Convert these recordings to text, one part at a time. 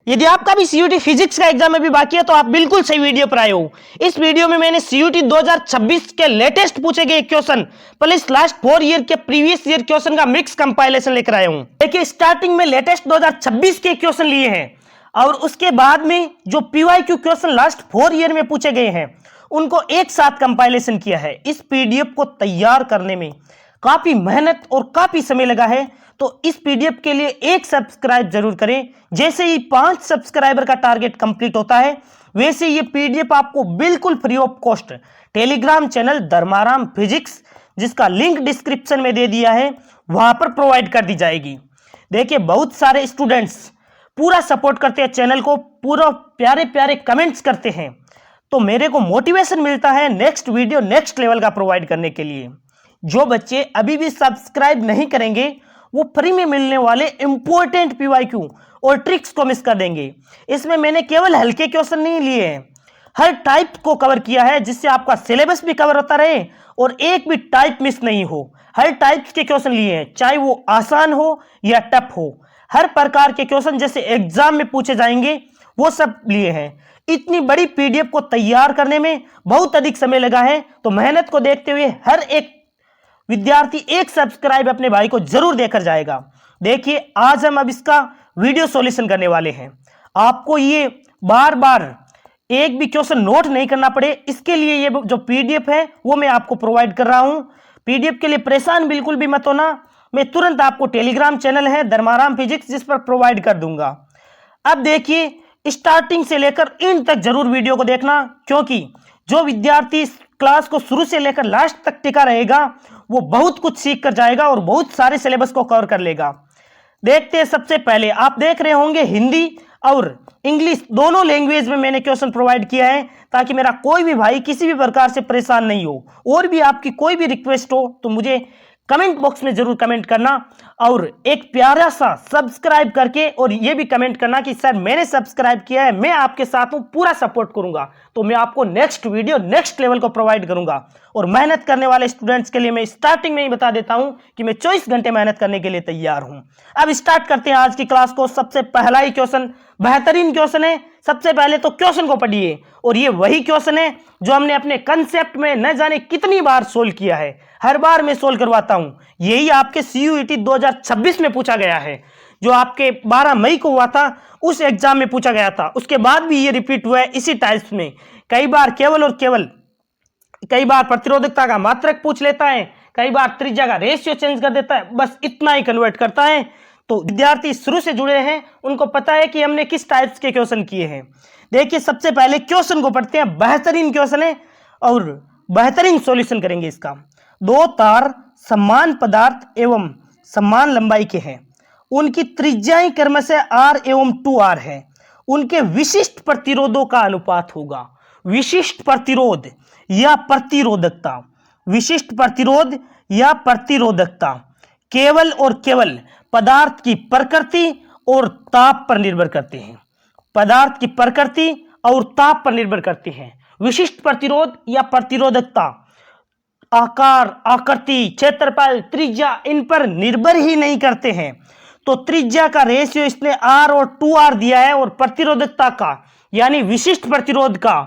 यदि आपका भी सीयूटी फिजिक्स का एग्जाम अभी बाकी है तो आप बिल्कुल सही वीडियो पर आए हो। इस वीडियो में मैंने सीयूटी 2026 के लेटेस्ट पूछे गए क्वेश्चन प्लस लास्ट 4 ईयर के प्रीवियस ईयर क्वेश्चन का मिक्स कंपाइलेशन लेकर आया हूं। देखिए स्टार्टिंग में लेटेस्ट 2026 के क्वेश्चन लिए हैं और उसके बाद में जो पीवाईक्यू क्वेश्चन लास्ट 4 ईयर में पूछे गए हैं उनको एक साथ कंपाइलेशन किया है। इस पीडीएफ को तैयार करने में काफी मेहनत और काफी समय लगा है, तो इस पीडीएफ के लिए एक सब्सक्राइब जरूर करें। जैसे ही 5 सब्सक्राइबर का टारगेट कंप्लीट होता है वैसे ये पीडीएफ आपको बिल्कुल free of cost Telegram channel Dharmaram physics, जिसका लिंक डिस्क्रिप्शन में दे दिया है, वहां पर प्रोवाइड कर दी जाएगी। देखिए बहुत सारे स्टूडेंट्स पूरा सपोर्ट करते हैं चैनल को, पूरा प्यारे प्यारे कमेंट्स करते हैं, तो मेरे को मोटिवेशन मिलता है नेक्स्ट वीडियो नेक्स्ट लेवल का प्रोवाइड करने के लिए। जो बच्चे अभी भी सब्सक्राइब नहीं करेंगे वो फ्री में मिलने वाले इंपॉर्टेंट पीवाईक्यू और ट्रिक्स को मिस कर देंगे। इसमें मैंने केवल हल्के क्वेश्चन नहीं लिए हैं, हर टाइप को कवर किया है जिससे आपका सिलेबस भी कवर होता रहे और एक भी टाइप मिस नहीं हो। हर टाइप के क्वेश्चन लिए हैं, चाहे वो आसान हो या टफ हो, हर प्रकार के क्वेश्चन जैसे एग्जाम में पूछे जाएंगे वो सब लिए हैं। इतनी बड़ी पीडीएफ को तैयार करने में बहुत अधिक समय लगा है, तो मेहनत को देखते हुए हर एक विद्यार्थी एक सब्सक्राइब अपने भाई को जरूर देकर जाएगा। देखिए आज हम अब इसका वीडियो सॉल्यूशन करने वाले हैं। आपको ये बार बार एक भी क्वेश्चन नोट नहीं करना पड़े, इसके लिए ये जो पीडीएफ है वो मैं आपको प्रोवाइड कर रहा हूं। पीडीएफ के लिए परेशान बिल्कुल भी मत होना, मैं तुरंत आपको टेलीग्राम चैनल है धर्माराम फिजिक्स जिस पर प्रोवाइड कर दूंगा। अब देखिए स्टार्टिंग से लेकर एंड तक जरूर वीडियो को देखना, क्योंकि जो विद्यार्थी इस क्लास को शुरू से लेकर लास्ट तक टिका रहेगा वो बहुत कुछ सीख कर जाएगा और बहुत सारे सिलेबस को कवर कर लेगा। देखते हैं, सबसे पहले आप देख रहे होंगे हिंदी और इंग्लिश दोनों लैंग्वेज में मैंने क्वेश्चन प्रोवाइड किया है, ताकि मेरा कोई भी भाई किसी भी प्रकार से परेशान नहीं हो। और भी आपकी कोई भी रिक्वेस्ट हो तो मुझे कमेंट बॉक्स में जरूर कमेंट करना और एक प्यारा सा सब्सक्राइब करके और ये भी कमेंट करना कि सर मैंने सब्सक्राइब किया है, मैं आपके साथ हूं, पूरा सपोर्ट करूंगा, तो मैं आपको नेक्स्ट वीडियो नेक्स्ट लेवल को प्रोवाइड करूंगा। और मेहनत करने वाले स्टूडेंट्स के लिए मैं स्टार्टिंग में ही बता देता हूं कि मैं 24 घंटे मेहनत करने के लिए तैयार हूं। अब स्टार्ट करते हैं आज की क्लास को। सबसे पहला ही क्वेश्चन बेहतरीन क्वेश्चन है। सबसे पहले तो क्वेश्चन को पढ़िए, और ये वही क्वेश्चन है जो हमने अपने कंसेप्ट में न जाने कितनी बार सोल्व किया है, हर बार मैं सोल्व करवाता हूं। यही आपके सीयूईटी 2026 में पूछा गया है, जो आपके 12 मई को हुआ था, उस एग्जाम में पूछा गया था। उसके बाद भी ये रिपीट हुआ है इसी टाइप्स में, कई बार केवल और केवल, कई बार प्रतिरोधकता का मात्रक पूछ लेता है, कई बार त्रिज्या का रेशियो चेंज कर देता है, बस इतना ही कन्वर्ट करता है। तो विद्यार्थी शुरू से जुड़े हैं उनको पता है कि हमने किस टाइप्स के क्वेश्चन किए हैं। देखिए सबसे पहले क्वेश्चन को पढ़ते हैं, बेहतरीन क्वेश्चन है और बेहतरीन सॉल्यूशन करेंगे इसका। 2 तार समान पदार्थ एवं समान लंबाई के हैं, उनकी त्रिज्याएं क्रमशः r एवं 2r है, उनके विशिष्ट प्रतिरोधों का अनुपात होगा। विशिष्ट प्रतिरोध या प्रतिरोधकता, विशिष्ट प्रतिरोध या प्रतिरोधकता केवल और केवल पदार्थ की प्रकृति और ताप पर निर्भर करते हैं। पदार्थ की प्रकृति और ताप पर निर्भर करते हैं। विशिष्ट प्रतिरोध या प्रतिरोधकता आकार, आकृति, क्षेत्रफल, त्रिज्या इन पर निर्भर ही नहीं करते हैं। तो त्रिज्या का रेशियो इसने r और 2r दिया है, और प्रतिरोधकता का यानी विशिष्ट प्रतिरोध का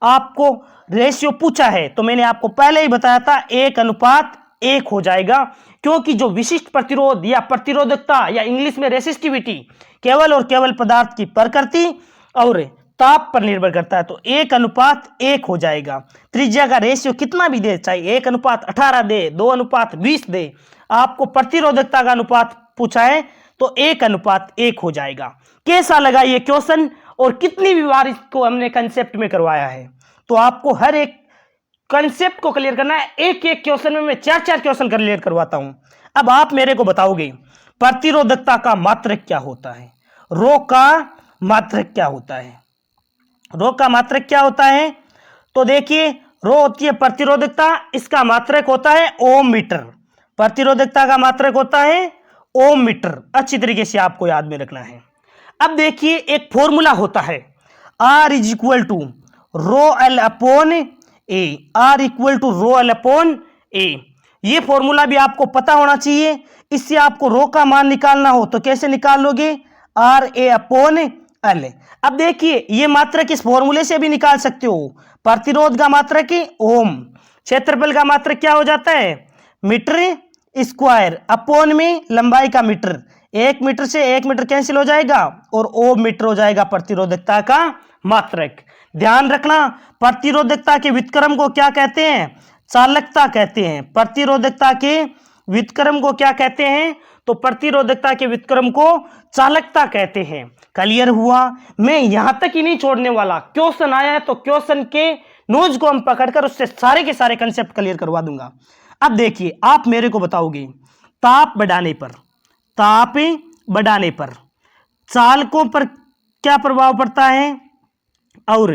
आपको रेशियो पूछा है, तो मैंने आपको पहले ही बताया था 1:1 हो जाएगा, क्योंकि जो विशिष्ट प्रतिरोध या प्रतिरोधकता या इंग्लिश में रेसिस्टिविटी केवल और केवल पदार्थ की प्रकृति और ताप पर निर्भर करता है, तो 1:1 हो जाएगा। त्रिज्या का रेशियो कितना भी दे, चाहे 1:18 दे, 2:20 दे, आपको प्रतिरोधकता का अनुपात पूछा है तो 1:1 हो जाएगा। कैसा लगा ये क्वेश्चन और कितनी भी बार इसको हमने कंसेप्ट में करवाया है, तो आपको हर एक कंसेप्ट को क्लियर करना है। एक एक क्वेश्चन में मैं 4-4 क्वेश्चन क्लियर करवाता हूं। अब आप मेरे को बताओगे प्रतिरोधकता का मात्रक क्या होता है, रो का मात्रक क्या होता है। रो का मात्रक क्या होता है, तो देखिए रो होती है प्रतिरोधकता, इसका मात्रक होता है ओम मीटर। प्रतिरोधकता का मात्रक होता है ओम मीटर, अच्छी तरीके से आपको याद में रखना है। अब देखिए एक फॉर्मूला होता है R = ρl/A, R = ρl/A। ये फॉर्मूला भी आपको पता होना चाहिए। इससे आपको रो का मान निकालना हो तो कैसे निकाल लोगे, RA/A एल। अब देखिए ये मात्रक इस फॉर्मूले से भी निकाल सकते हो। प्रतिरोध का मात्रक ओम, क्षेत्रफल का मात्रक क्या हो जाता है मीटर स्क्वायर अपॉन में लंबाई का मीटर। 1 मीटर से 1 मीटर कैंसिल हो जाएगा और ओम मीटर हो जाएगा प्रतिरोधकता का मात्रक। ध्यान रखना प्रतिरोधकता के व्युत्क्रम को क्या कहते हैं चालकता कहते हैं। प्रतिरोधकता के व्युत्क्रम को क्या कहते हैं तो प्रतिरोधकता के व्युत्क्रम को चालकता कहते हैं। क्लियर हुआ। मैं यहां तक ही नहीं छोड़ने वाला, क्वेश्चन आया है तो क्वेश्चन के नोज को हम पकड़कर उससे सारे के सारे कंसेप्ट क्लियर करवा दूंगा। अब देखिए आप मेरे को बताओगे ताप बढ़ाने पर चालकों पर क्या प्रभाव पड़ता है और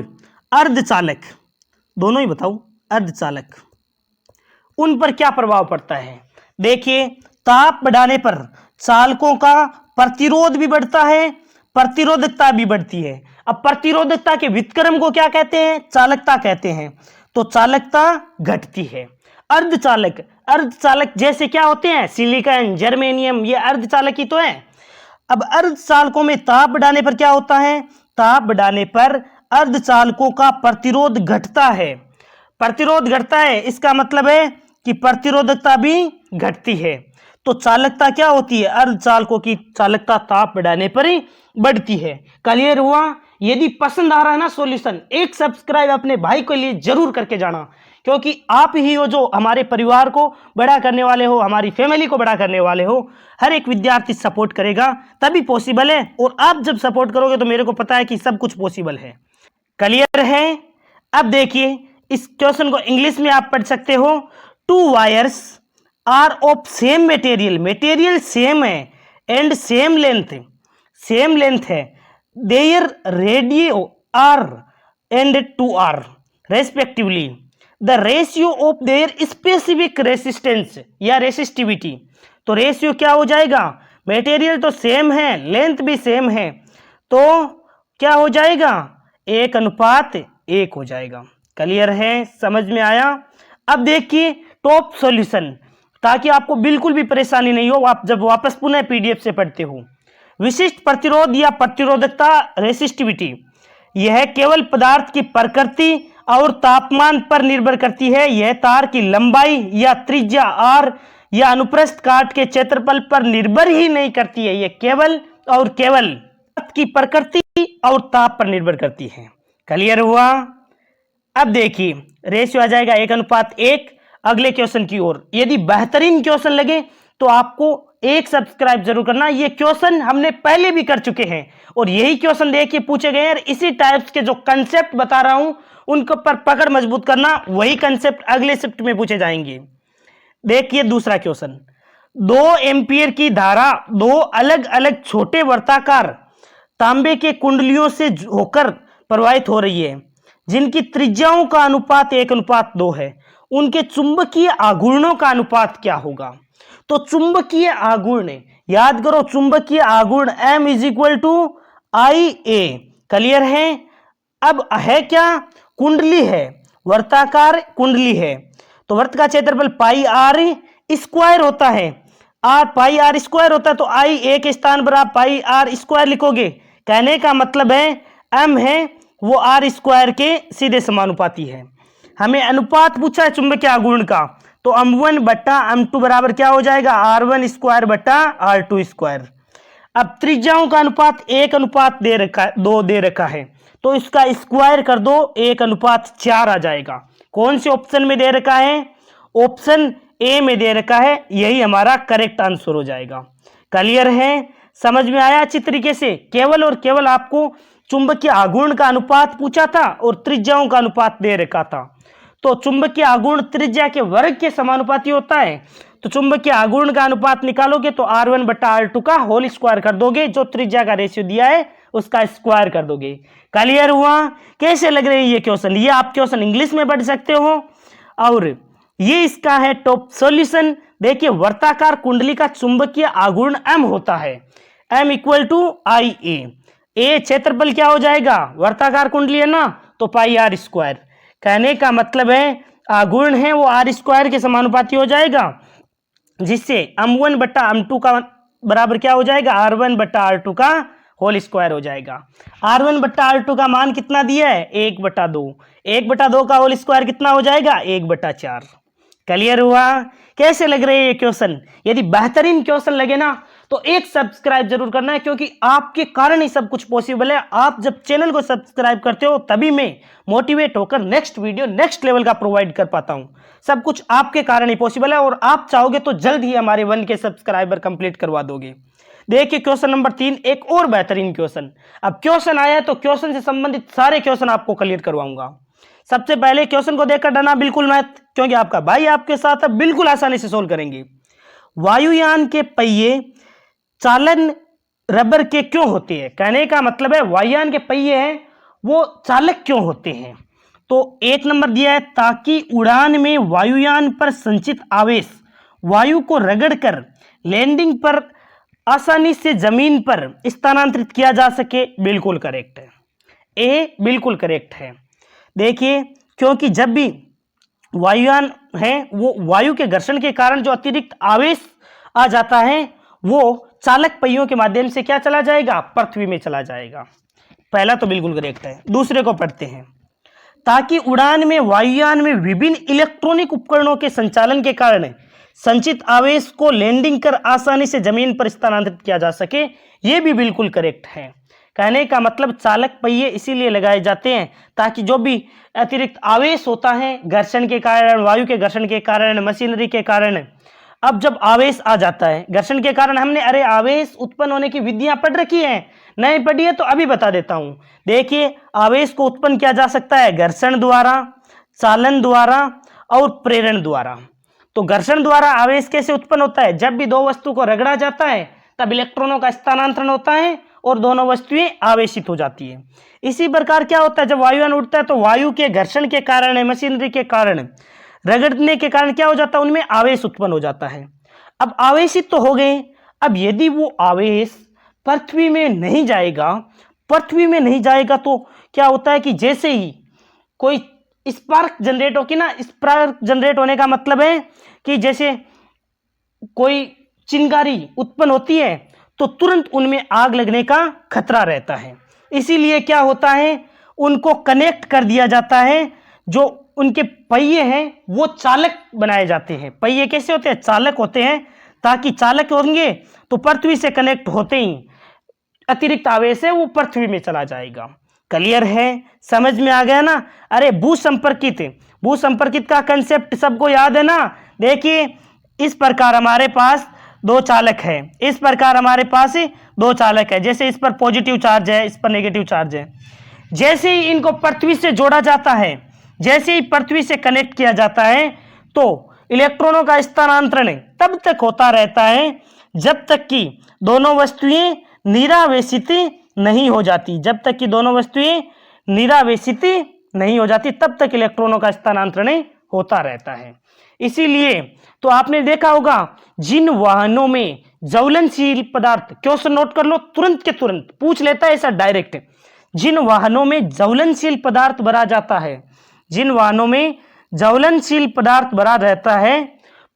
अर्धचालक, दोनों ही बताओ, अर्धचालक उन पर क्या प्रभाव पड़ता है। देखिए ताप बढ़ाने पर चालकों का प्रतिरोध भी बढ़ता है, प्रतिरोधकता भी बढ़ती है। अब प्रतिरोधकता के व्युत्क्रम को क्या कहते हैं चालकता कहते हैं, तो चालकता घटती है। अर्धचालक जैसे क्या होते हैं सिलिकॉन जर्मेनियम, ये अर्धचालक ही तो है। अब अर्धचालकों में ताप बढ़ाने पर क्या होता है, ताप बढ़ाने पर अर्धचालकों का प्रतिरोध घटता है। प्रतिरोध घटता है इसका मतलब है कि प्रतिरोधकता भी घटती है। तो चालकता क्या होती है अर्धचालकों की चालकता ताप बढ़ाने पर ही बढ़ती है। क्लियर हुआ। यदि पसंद आ रहा है ना सॉल्यूशन, एक सब्सक्राइब अपने भाई के लिए जरूर करके जाना, क्योंकि आप ही हो जो हमारे परिवार को बड़ा करने वाले हो, हमारी फैमिली को बड़ा करने वाले हो। हर एक विद्यार्थी सपोर्ट करेगा तभी पॉसिबल है, और आप जब सपोर्ट करोगे तो मेरे को पता है कि सब कुछ पॉसिबल है। क्लियर है। अब देखिए इस क्वेश्चन को इंग्लिश में आप पढ़ सकते हो। 2 wires are of same material same है एंड सेम लेंथ है, their radii R and 2R respectively, the ratio of their specific resistance या रेसिस्टिविटी। तो रेशियो क्या हो जाएगा, मटेरियल तो सेम है, लेंथ भी सेम है, तो क्या हो जाएगा 1:1 हो जाएगा। क्लियर है, समझ में आया। अब देखिए टॉप सॉल्यूशन, ताकि आपको बिल्कुल भी परेशानी नहीं हो आप जब वापस पुनः पीडीएफ से पढ़ते हो। विशिष्ट प्रतिरोध या प्रतिरोधकता रेसिस्टिविटी, यह केवल पदार्थ की प्रकृति और तापमान पर निर्भर करती है। यह तार की लंबाई या त्रिज्या r या अनुप्रस्थ काट के क्षेत्रफल पर निर्भर ही नहीं करती है। यह केवल और केवल पदार्थ की प्रकृति और ताप पर निर्भर करती है। क्लियर हुआ। अब देखिए रेशियो आ जाएगा 1:1। अगले क्वेश्चन की ओर। यदि बेहतरीन क्वेश्चन लगे तो आपको एक सब्सक्राइब जरूर करना। ये क्वेश्चन हमने पहले भी कर चुके हैं और यही क्वेश्चन देख के पूछे गए हैं। इसी टाइप्स के जो कंसेप्ट बता रहा हूं उनके पर पकड़ मजबूत करना, वही कंसेप्ट अगले शिफ्ट में पूछे जाएंगे। देखिए दूसरा क्वेश्चन, 2 एम्पियर की धारा 2 अलग अलग छोटे वर्ताकार तांबे के कुंडलियों से होकर प्रवाहित हो रही है, जिनकी त्रिज्याओं का अनुपात 1:2 है। उनके चुंबकीय आघूर्णों का अनुपात क्या होगा। तो चुंबकीय आघूर्ण याद करो, चुंबकीय आघूर्ण M = IA। क्लियर है। अब है क्या, कुंडली है, वर्ताकार कुंडली है, तो वर्त का क्षेत्रफल πr² होता है। πr² होता है तो I के स्थान पर आप πr² लिखोगे। कहने का मतलब है M है वो r² के सीधे समानुपाती है। हमें अनुपात पूछा है चुंबकीय आघूर्ण का, तो m1/m2 बराबर क्या हो जाएगा r1² अब त्रिज्याओं का अनुपात 1:2 दे रखा है, तो इसका स्क्वायर कर दो 1:4 आ जाएगा। कौन से ऑप्शन में दे रखा है, ऑप्शन ए में दे रखा है, यही हमारा करेक्ट आंसर हो जाएगा। क्लियर है, समझ में आया अच्छी तरीके से। केवल और केवल आपको चुंबकीय आघूर्ण का अनुपात पूछा था और त्रिज्याओं का अनुपात दे रखा था। तो चुंबकीय आघूर्ण त्रिज्या के वर्ग के समानुपाती होता है, तो चुंबकीय आघूर्ण का अनुपात निकालोगे तो r1/r2 का होल स्क्वायर कर दोगे, जो त्रिज्या का रेशियो दिया है उसका स्क्वायर कर दोगे। क्लियर हुआ। कैसे लग रहे हैं ये क्वेश्चन, ये आप क्वेश्चन इंग्लिश में पढ़ सकते हो और ये इसका है टॉप सॉल्यूशन। देखिए वर्ताकार कुंडली का चुंबकीय आघूर्ण m होता है, m = IA। ए क्षेत्रफल क्या हो जाएगा, वर्ताकार कुंडली है ना, तो πr²। कहने का मतलब है आघूर्ण है वो r² के समानुपाती हो जाएगा, जिससे m1/m2 का बराबर क्या हो जाएगा r1/r2 का होल स्क्वायर हो जाएगा। R1 बट्टा R2 का मान कितना दिया है 1/2, 1/2 का होल स्क्वायर कितना हो जाएगा 1/4। क्लियर हुआ? कैसे लग रहे हैं ये क्वेश्चन? यदि बेहतरीन क्वेश्चन लगे ना तो एक सब्सक्राइब जरूर करना है, क्योंकि आपके कारण ही सब कुछ पॉसिबल है। आप जब चैनल को सब्सक्राइब करते हो तभी मैं मोटिवेट होकर नेक्स्ट वीडियो नेक्स्ट लेवल का प्रोवाइड कर पाता हूं। सब कुछ आपके कारण ही पॉसिबल है, और आप चाहोगे तो जल्द ही हमारे 1K सब्सक्राइबर कंप्लीट करवा दोगे। देखिए क्वेश्चन नंबर 3 एक और बेहतरीन क्वेश्चन। अब क्वेश्चन आया है तो क्वेश्चन से संबंधित सारे क्वेश्चन आपको क्लियर करवाऊंगा। सबसे पहले क्वेश्चन को देखकर डरना बिल्कुल मत, क्योंकि आपका भाई आपके साथ है, बिल्कुल आसानी से सोल्व करेंगे। वायुयान के पहिए चालन रबर के क्यों होते हैं? कहने का मतलब है वायुयान के पहिए हैं वो चालक क्यों होते हैं? तो 1 नंबर दिया है ताकि उड़ान में वायुयान पर संचित आवेश वायु को रगड़कर लैंडिंग पर आसानी से जमीन पर स्थानांतरित किया जा सके। बिल्कुल करेक्ट है, ए बिल्कुल करेक्ट है। देखिए क्योंकि जब भी वायुयान है वो वायु के घर्षण के कारण जो अतिरिक्त आवेश आ जाता है वो चालक पहियों के माध्यम से क्या चला जाएगा? पृथ्वी में चला जाएगा। पहला तो बिल्कुल करेक्ट है। दूसरे को पढ़ते हैं। ताकि उड़ान में वायुयान में विभिन्न इलेक्ट्रॉनिक उपकरणों के संचालन के कारण संचित आवेश को लैंडिंग कर आसानी से जमीन पर स्थानांतरित किया जा सके। यह भी बिल्कुल करेक्ट है। कहने का मतलब चालक पहिए इसीलिए लगाए जाते हैं ताकि जो भी अतिरिक्त आवेश होता है घर्षण के कारण, वायु के घर्षण के कारण, मशीनरी के कारण, अब जब आवेश आ जाता है घर्षण के कारण, हमने अरे आवेश उत्पन्न होने की विधियां पढ़ रखी हैं, नहीं पढ़ी है तो अभी बता देता हूं। देखिए आवेश को उत्पन्न किया जा सकता है घर्षण द्वारा, चालन द्वारा और प्रेरण द्वारा। तो घर्षण द्वारा आवेश कैसे उत्पन्न होता है? जब भी दो वस्तु को रगड़ा जाता है तब इलेक्ट्रॉनों का स्थानांतरण होता है और दोनों वस्तुएं आवेशित हो जाती है। इसी प्रकार क्या होता है जब वायुयान उड़ता है तो वायु के घर्षण के कारण, मशीनरी के कारण, रगड़ने के कारण क्या हो जाता है? उनमें आवेश उत्पन्न हो जाता है। अब आवेशित तो हो गए, अब यदि वो आवेश पृथ्वी में नहीं जाएगा, पृथ्वी में नहीं जाएगा तो क्या होता है कि जैसे ही कोई स्पार्क जनरेट होगी ना, स्पार्क जनरेट होने का मतलब है कि जैसे कोई चिंगारी उत्पन्न होती है तो तुरंत उनमें आग लगने का खतरा रहता है। इसीलिए क्या होता है उनको कनेक्ट कर दिया जाता है। जो उनके पहिए हैं वो चालक बनाए जाते हैं। पहिए कैसे होते हैं? चालक होते हैं, ताकि चालक होंगे तो पृथ्वी से कनेक्ट होते ही अतिरिक्त आवेश है वो पृथ्वी में चला जाएगा। क्लियर है? समझ में आ गया ना? अरे भूसंपर्कित का कंसेप्ट सबको याद है ना? देखिए इस प्रकार हमारे पास दो चालक है, इस प्रकार हमारे पास दो चालक है। जैसे इस पर पॉजिटिव चार्ज है, इस पर नेगेटिव चार्ज है। जैसे ही इनको पृथ्वी से जोड़ा जाता है, जैसे ही पृथ्वी से कनेक्ट किया जाता है तो इलेक्ट्रॉनों का स्थानांतरण तब तक होता रहता है जब तक कि दोनों वस्तुएं निरावेशित नहीं हो जाती। जब तक कि दोनों वस्तुएं निरावेशित नहीं हो जाती तब तक इलेक्ट्रॉनों का स्थानांतरण होता रहता है। इसीलिए तो आपने देखा होगा जिन वाहनों में ज्वलनशील पदार्थ, क्वेश्चन नोट कर लो, तुरंत के तुरंत पूछ लेता है ऐसा डायरेक्ट। जिन वाहनों में ज्वलनशील पदार्थ भरा जाता है, जिन वाहनों में ज्वलनशील पदार्थ भरा रहता है,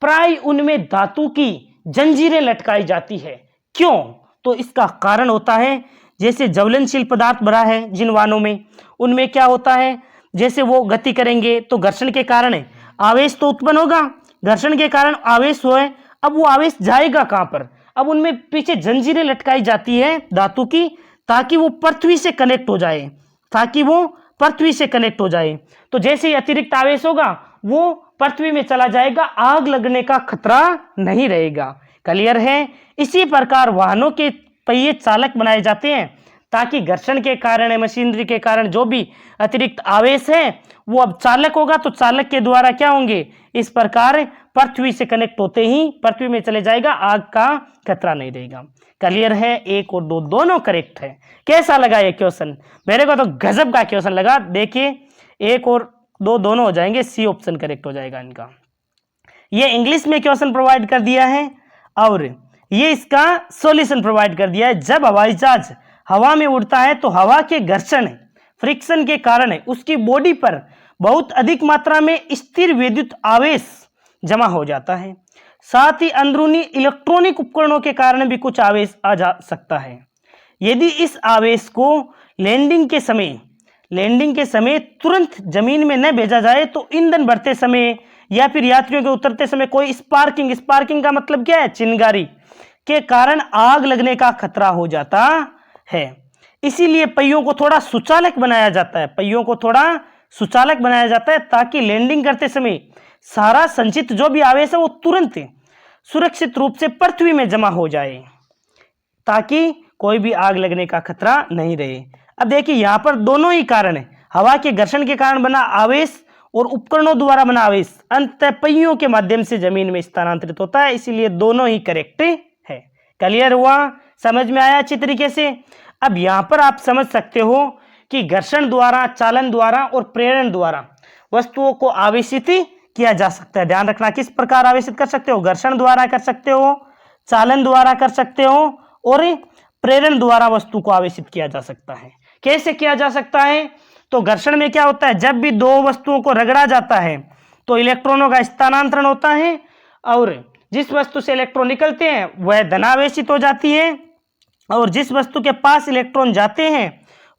प्राय उनमें धातु की जंजीरें लटकाई जाती है। क्यों? तो इसका कारण होता है जैसे ज्वलनशील पदार्थ भरा है जिन वाहनों में, उनमें क्या होता है जैसे वो गति करेंगे तो घर्षण के कारण आवेश तो उत्पन्न होगा, घर्षण के कारण आवेश होए। अब वो आवेश जाएगा कहां पर? अब उनमें पीछे जंजीरें लटकाई जाती है धातु की, ताकि वो पृथ्वी से कनेक्ट हो जाए, ताकि वो पृथ्वी से कनेक्ट हो जाए। तो जैसे ही अतिरिक्त आवेश होगा वो पृथ्वी में चला जाएगा, आग लगने का खतरा नहीं रहेगा। क्लियर है? इसी प्रकार वाहनों के पहिए चालक बनाए जाते हैं ताकि घर्षण के कारण, मशीनरी के कारण जो भी अतिरिक्त आवेश है वो अब चालक होगा तो चालक के द्वारा क्या होंगे, इस प्रकार पृथ्वी से कनेक्ट होते ही पृथ्वी में चले जाएगा, आग का खतरा नहीं रहेगा। क्लियर है? 1 और 2 दोनों करेक्ट है। कैसा लगा ये क्वेश्चन? मेरे को तो गजब का क्वेश्चन लगा। देखिए 1 और 2 दोनों हो जाएंगे, सी ऑप्शन करेक्ट हो जाएगा इनका। ये इंग्लिश में क्वेश्चन प्रोवाइड कर दिया है और ये इसका सॉल्यूशन प्रोवाइड कर दिया है। जब हवाई जहाज हवा में उड़ता है तो हवा के घर्षण, फ्रिक्शन के कारण उसकी बॉडी पर बहुत अधिक मात्रा में स्थिर विद्युत आवेश जमा हो जाता है। साथ ही अंदरूनी इलेक्ट्रॉनिक उपकरणों के कारण भी कुछ आवेश आ जा सकता है। यदि इस आवेश को लैंडिंग के समय तुरंत जमीन में न भेजा जाए तो ईंधन भरते समय या फिर यात्रियों के उतरते समय कोई स्पार्किंग का मतलब क्या है, चिंगारी के कारण आग लगने का खतरा हो जाता है। इसीलिए पहियों को थोड़ा सुचालक बनाया जाता है ताकि लैंडिंग करते समय सारा संचित जो भी आवेश है वो तुरंत सुरक्षित रूप से पृथ्वी में जमा हो जाए, ताकि कोई भी आग लगने का खतरा नहीं रहे। अब देखिए यहां पर दोनों ही कारण है, हवा के घर्षण के कारण बना आवेश और उपकरणों द्वारा बना आवेश अंततः पहियों के माध्यम से जमीन में स्थानांतरित होता है, इसीलिए दोनों ही करेक्ट है। क्लियर हुआ, समझ में आया अच्छी तरीके से। अब यहां पर आप समझ सकते हो कि घर्षण द्वारा, चालन द्वारा और प्रेरण द्वारा वस्तुओं को आवेशित किया जा सकता है। ध्यान रखना, किस प्रकार आवेशित कर सकते हो, घर्षण द्वारा कर सकते हो, चालन द्वारा कर सकते हो और प्रेरण द्वारा वस्तु को आवेशित किया जा सकता है। कैसे किया जा सकता है, तो घर्षण में क्या होता है, जब भी दो वस्तुओं को रगड़ा जाता है तो इलेक्ट्रॉनों का स्थानांतरण होता है और जिस वस्तु से इलेक्ट्रॉन निकलते हैं वह धनावेशित हो जाती है और जिस वस्तु के पास इलेक्ट्रॉन जाते हैं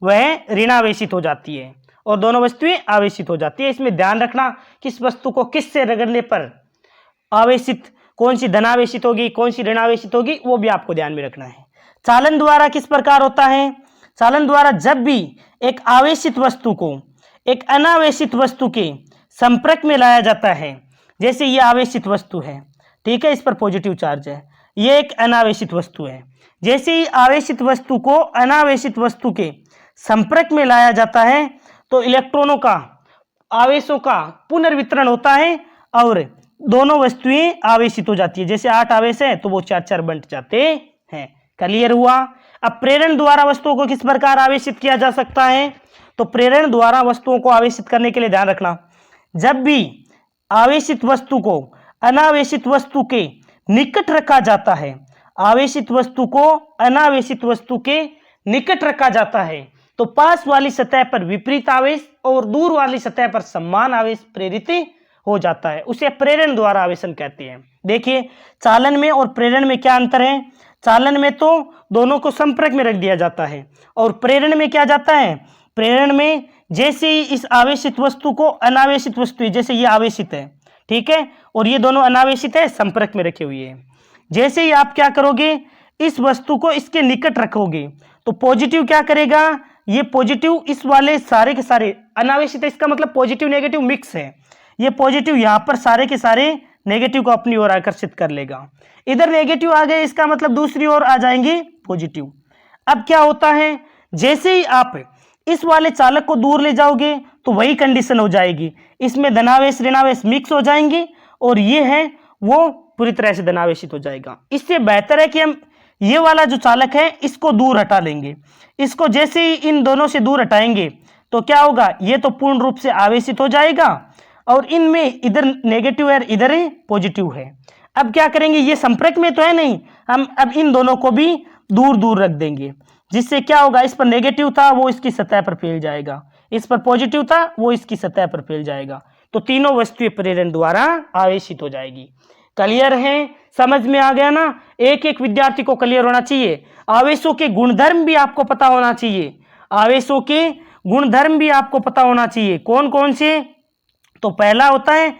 वह ऋणावेशित हो जाती है और दोनों वस्तुएं आवेशित हो जाती है। इसमें ध्यान रखना किस वस्तु को किस से रगड़ने पर आवेशित, कौन सी धनावेशित होगी कौन सी ऋणावेशित होगी, वो भी आपको ध्यान में रखना है। चालन द्वारा किस प्रकार होता है, चालन द्वारा जब भी एक आवेशित वस्तु को एक अनावेशित वस्तु के संपर्क में लाया जाता है, जैसे ये आवेशित वस्तु है, ठीक है, इस पर पॉजिटिव चार्ज है, ये एक अनावेशित वस्तु है, जैसे ही आवेशित वस्तु को अनावेशित वस्तु के संपर्क में लाया जाता है तो इलेक्ट्रॉनों का, आवेशों का पुनर्वितरण होता है और दोनों वस्तुएं आवेशित हो जाती है। जैसे 8 आवेश है तो वो 4-4 बंट जाते हैं। क्लियर हुआ। अब प्रेरण द्वारा वस्तुओं को किस प्रकार आवेशित किया जा सकता है, तो प्रेरण द्वारा वस्तुओं को आवेशित करने के लिए ध्यान रखना, जब भी आवेशित वस्तु को अनावेशित वस्तु के निकट रखा जाता है, आवेशित वस्तु को अनावेशित वस्तु के निकट रखा जाता है तो पास वाली सतह पर विपरीत आवेश और दूर वाली सतह पर समान आवेश प्रेरित हो जाता है, उसे प्रेरण द्वारा आवेशन कहते हैं। देखिए चालन में और प्रेरण में क्या अंतर है, चालन में तो दोनों को संपर्क में रख दिया जाता है और प्रेरण में क्या जाता है, प्रेरण में जैसे ही इस आवेशित वस्तु को अनावेशित वस्तु, जैसे ये आवेशित है, ठीक है, और ये दोनों अनावेशित है, संपर्क में रखे हुए हैं, जैसे ही आप क्या करोगे, इस वस्तु को इसके निकट रखोगे तो पॉजिटिव क्या करेगा, ये पॉजिटिव इस वाले सारे के सारे अनावेशित है, इसका मतलब पॉजिटिव नेगेटिव मिक्स है, ये पॉजिटिव यहाँ पर सारे के सारे नेगेटिव को अपनी ओर आकर्षित कर लेगा, इधर नेगेटिव आ गए, इसका मतलब दूसरी ओर आ जाएंगे पॉजिटिव। अब क्या होता है, जैसे ही आप इस वाले चालक को दूर ले जाओगे तो वही कंडीशन हो जाएगी, इसमें धनावेश ऋणावेश मिक्स हो जाएंगे और ये है वो पूरी तरह से धनावेशित हो जाएगा। इससे बेहतर है कि हम ये वाला जो चालक है इसको दूर हटा लेंगे, इसको जैसे ही इन दोनों से दूर हटाएंगे तो क्या होगा, ये तो पूर्ण रूप से आवेशित हो जाएगा और इनमें इधर नेगेटिव है इधर पॉजिटिव है। अब क्या करेंगे, ये संपर्क में तो है नहीं, हम अब इन दोनों को भी दूर दूर रख देंगे, जिससे क्या होगा, इस पर नेगेटिव था वो इसकी सतह पर फैल जाएगा, इस पर पॉजिटिव था वो इसकी सतह पर फैल जाएगा, तो तीनों वस्तुएं प्रेरण द्वारा आवेशित हो जाएगी। क्लियर है, समझ में आ गया ना। एक एक विद्यार्थी को क्लियर होना चाहिए। आवेशों के गुणधर्म भी आपको पता होना चाहिए, आवेशों के गुणधर्म भी आपको पता होना चाहिए। कौन कौन से, तो पहला होता है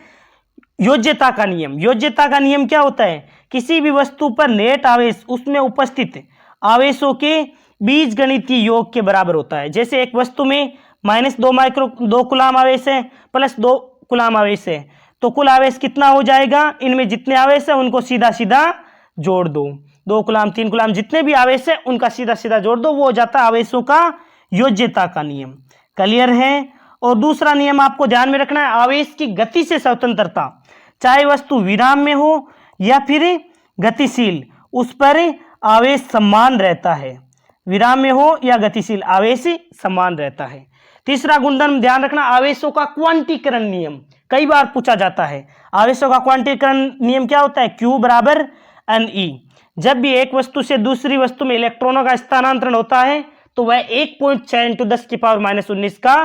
योज्यता का नियम। योज्यता का नियम क्या होता है, किसी भी वस्तु पर नेट आवेश उसमें उपस्थित आवेशों के बीजगणितीय योग के बराबर होता है। जैसे एक वस्तु में -2 कूलाम आवेश है प्लस 2 कूलाम आवेश है, तो कुल आवेश कितना हो जाएगा, इनमें जितने आवेश है उनको सीधा सीधा जोड़ दो, 2 कूलाम 3 कूलाम जितने भी आवेश है उनका सीधा सीधा जोड़ दो, वो हो जाता है आवेशों का योज्यता का नियम। क्लियर है। और दूसरा नियम आपको ध्यान में रखना है, आवेश की गति से स्वतंत्रता, चाहे वस्तु विराम में हो या फिर गतिशील, उस पर आवेश समान रहता है, विराम में हो या गतिशील आवेश समान रहता है। तीसरा गुणधर्म ध्यान रखना, आवेशों का क्वांटीकरण नियम, कई बार पूछा जाता है। आवेशों का क्वांटीकरण नियम क्या होता है, Q बराबर NE। जब भी एक वस्तु से दूसरी वस्तु में इलेक्ट्रॉनों का स्थानांतरण होता है तो वह 1.6 × 10⁻⁻19 का